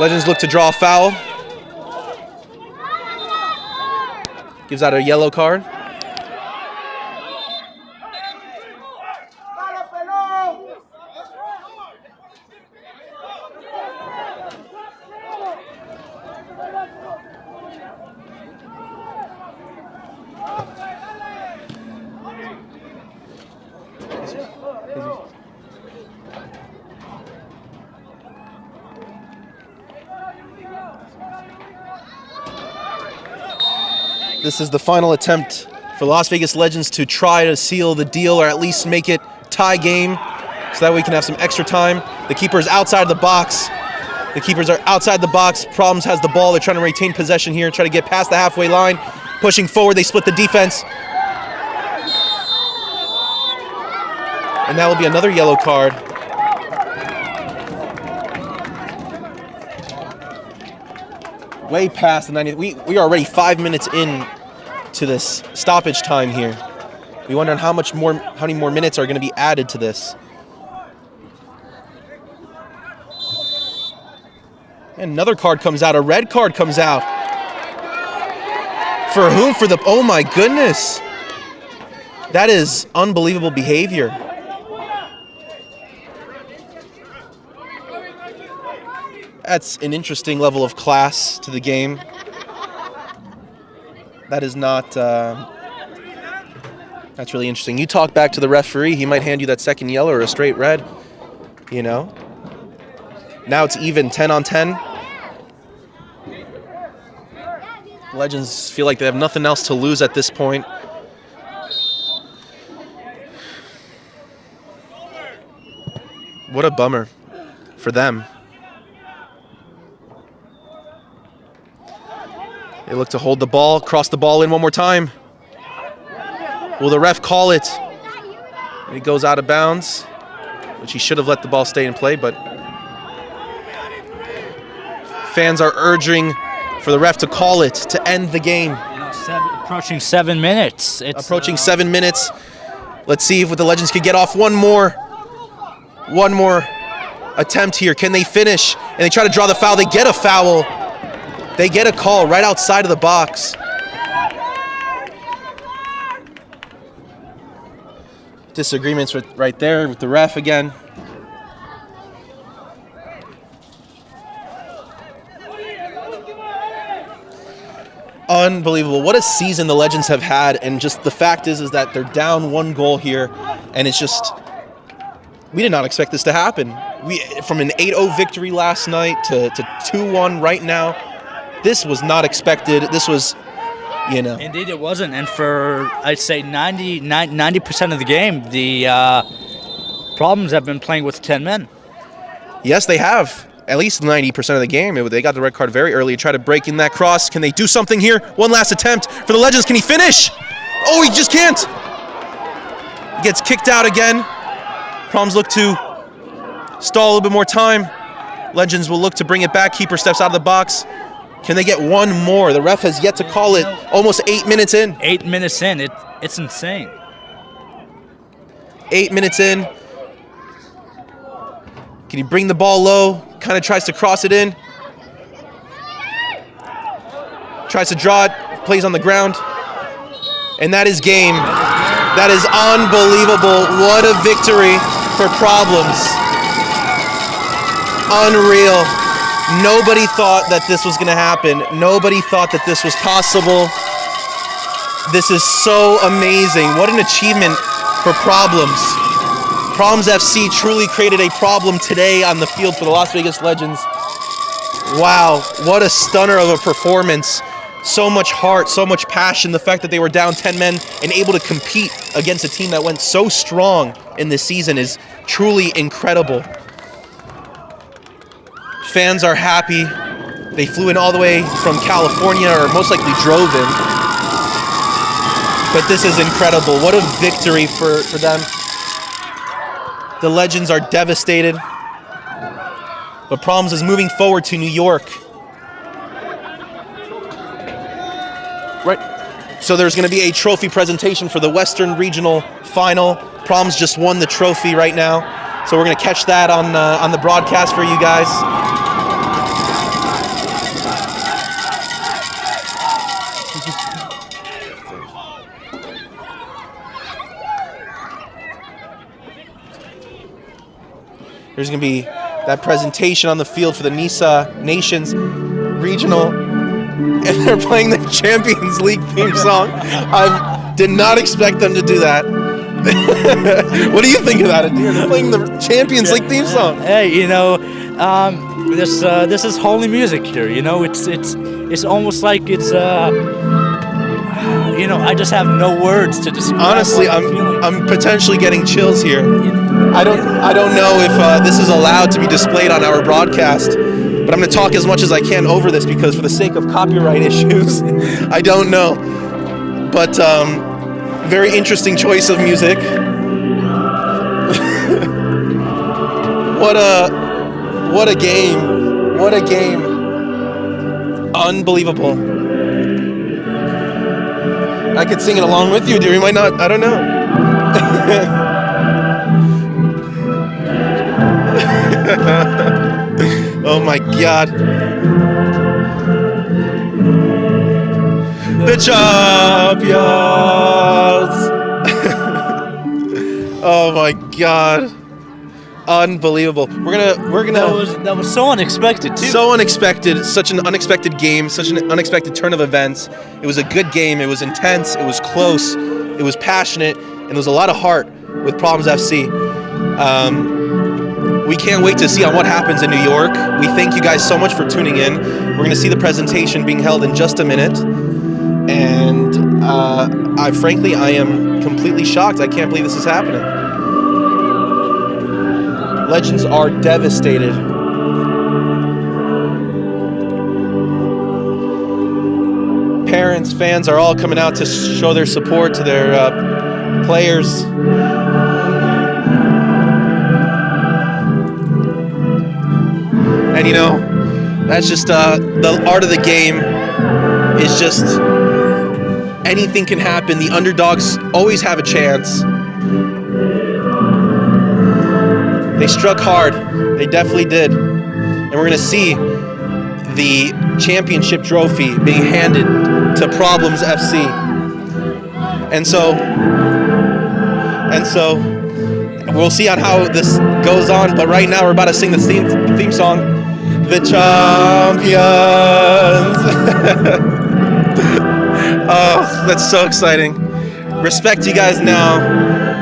Speaker 1: Legends look to draw a foul. Gives out a yellow card. This is the final attempt for Las Vegas Legends to try to seal the deal, or at least make it tie game, so that we can have some extra time. The keeper is outside the box. The keepers are outside the box. Problems has the ball. They're trying to retain possession here, try to get past the halfway line. Pushing forward, they split the defense. And that will be another yellow card. way past the 90th. We are already 5 minutes in to this stoppage time here. We wonder how many more minutes are going to be added to this. And another card comes out. A red card comes out. For whom? For the... Oh, my goodness. That is unbelievable behavior. That's an interesting level of class to the game. That is not... that's really interesting. You talk back to the referee, he might hand you that second yellow or a straight red. You know? Now it's even, 10 on 10. Legends feel like they have nothing else to lose at this point. What a bummer for them. They look to hold the ball, cross the ball in one more time. Will the ref call it? And it goes out of bounds, which he should have let the ball stay in play, but fans are urging for the ref to call it to end the game.
Speaker 2: Approaching 7 minutes. It's
Speaker 1: approaching 7 minutes. Let's see if the Legends can get off one more attempt here. Can they finish? And they try to draw the foul. They get a foul. They get a call right outside of the box. Disagreements right there with the ref again. Unbelievable. What a season the Legends have had, and just the fact is that they're down 1 goal here, and it's just, we did not expect this to happen. From an 8-0 victory last night to 2-1 right now, this was not expected. This was, you know.
Speaker 2: Indeed it wasn't, and for, I'd say 90% of the game, the Problems have been playing with 10 men.
Speaker 1: Yes, they have. At least 90% of the game. They got the red card very early. Try to break in that cross. Can they do something here? One last attempt for the Legends. Can he finish? Oh, he just can't. He gets kicked out again. Proms look to stall a little bit more time. Legends will look to bring it back. Keeper steps out of the box. Can they get one more? The ref has yet to call it. Almost 8 minutes in.
Speaker 2: 8 minutes in. It's insane.
Speaker 1: 8 minutes in. Can he bring the ball low? Kind of tries to cross it in. Tries to draw it. Plays on the ground. And that is game. That is unbelievable. What a victory for Problems. Unreal. Nobody thought that this was going to happen. Nobody thought that this was possible. This is so amazing. What an achievement for Problems. Problems FC truly created a problem today on the field for the Las Vegas Legends. Wow, what a stunner of a performance. So much heart, so much passion. The fact that they were down 10 men and able to compete against a team that went so strong in this season is truly incredible. Fans are happy. They flew in all the way from California, or most likely drove in. But this is incredible. What a victory for them. The Legends are devastated. But Problems is moving forward to New York. Right. So there's going to be a trophy presentation for the Western Regional Final. Problems just won the trophy right now. So we're going to catch that on the broadcast for you guys. There's going to be that presentation on the field for the Nisa Nations Regional, and they're playing the Champions League theme song. I did not expect them to do that. What do you think of that? They're playing the Champions League theme song.
Speaker 2: Hey, you know, this is holy music here. You know, it's almost like it's you know, I just have no words to describe.
Speaker 1: Honestly, I'm potentially getting chills here. I don't know if this is allowed to be displayed on our broadcast, but I'm going to talk as much as I can over this because for the sake of copyright issues, I don't know. But very interesting choice of music. What a game. What a game. Unbelievable. I could sing it along with you, dear. You might not. I don't know. Oh my God. The champions. Oh my God. Unbelievable. We're gonna
Speaker 2: That was so unexpected too.
Speaker 1: so unexpected, such an unexpected game, such an unexpected turn of events. It was a good game. It was intense. It was close. It was passionate, and there was a lot of heart with Problems FC. We can't wait to see on what happens in New York. We thank you guys so much for tuning in. We're going to see the presentation being held in just a minute, and frankly, I am completely shocked. I can't believe this is happening. Legends are devastated. Parents, fans are all coming out to show their support to their players. And you know, that's just the art of the game is just anything can happen. The underdogs always have a chance. They struck hard. They definitely did. And we're going to see the championship trophy being handed to Problems FC. And so we'll see on how this goes on. But right now we're about to sing the theme song. The champions. Oh, that's so exciting. Respect you guys now.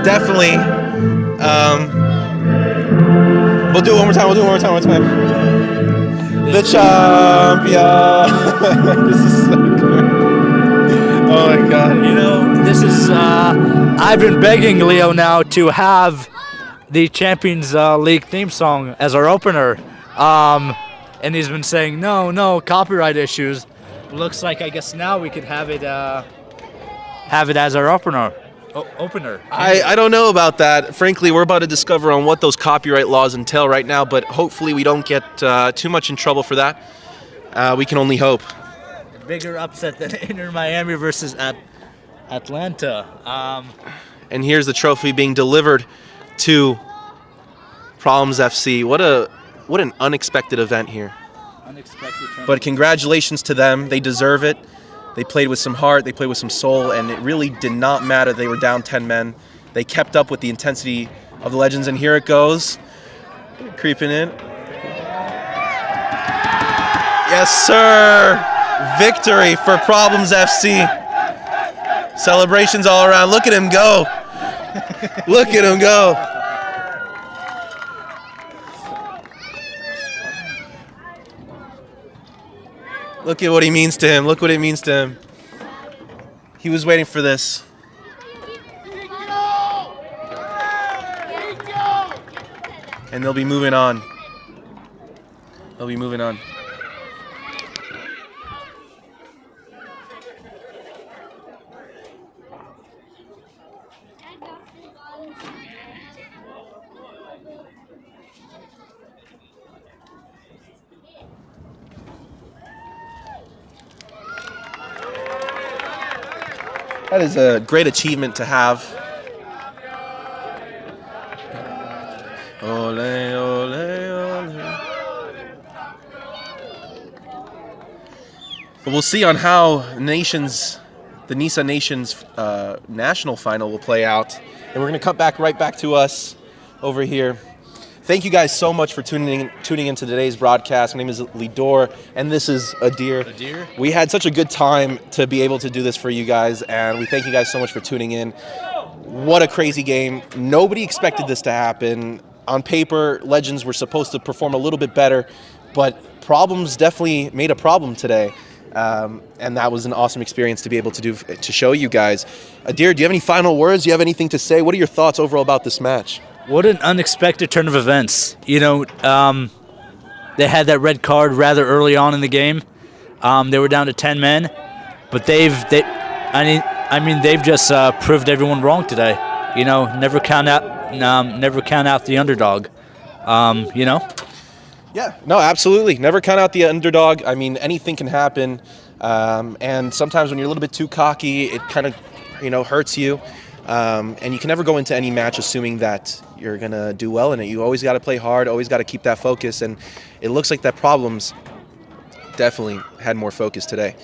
Speaker 1: Definitely. We'll do it one more time. The champion. This is so good. Oh my God.
Speaker 2: You know, this is. I've been begging Leo now to have the Champions League theme song as our opener, and he's been saying no, copyright issues. Looks like I guess now we could have it as our opener.
Speaker 1: I don't know about that. Frankly, we're about to discover on what those copyright laws entail right now, but hopefully we don't get too much in trouble for that. We can only hope.
Speaker 2: Bigger upset than Inter Miami versus Atlanta.
Speaker 1: And here's the trophy being delivered to Problems FC. What an unexpected event here. But congratulations to them. They deserve it. They played with some heart, they played with some soul, and it really did not matter they were down 10 men. They kept up with the intensity of the Legends, and here it goes. Creeping in. Yes, sir! Victory for Problems FC. Celebrations all around. Look at him go. Look at him go. Look at what he means to him. Look what it means to him. He was waiting for this. And they'll be moving on. They'll be moving on. That is a great achievement to have. Ole, ole, ole. But we'll see on how the Nisa Nations national final will play out. And we're going to cut back right back to us over here. Thank you guys so much for tuning into today's broadcast. My name is Lidor, and this is Adir. We had such a good time to be able to do this for you guys, and we thank you guys so much for tuning in. What a crazy game. Nobody expected this to happen. On paper, Legends were supposed to perform a little bit better, but Problems definitely made a problem today. And that was an awesome experience to be able to show you guys. Adir, do you have any final words? Do you have anything to say? What are your thoughts overall about this match?
Speaker 2: What an unexpected turn of events. You know, they had that red card rather early on in the game. They were down to 10 men, but they've just proved everyone wrong today. You know, never count out the underdog. You know.
Speaker 1: Yeah, no, absolutely. Never count out the underdog. I mean, anything can happen. And sometimes when you're a little bit too cocky, it kind of, hurts you. And you can never go into any match assuming that you're going to do well in it. You always got to play hard, always got to keep that focus. And it looks like that Problems definitely had more focus today.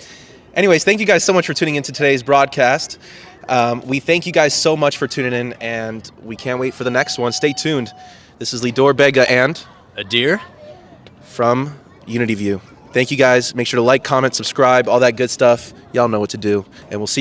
Speaker 1: Anyways, thank you guys so much for tuning into today's broadcast. We thank you guys so much for tuning in, and we can't wait for the next one. Stay tuned. This is Lidor Bega and
Speaker 2: Adir?
Speaker 1: from Unity View. Thank you guys. Make sure to like, comment, subscribe, all that good stuff. Y'all know what to do. And we'll see you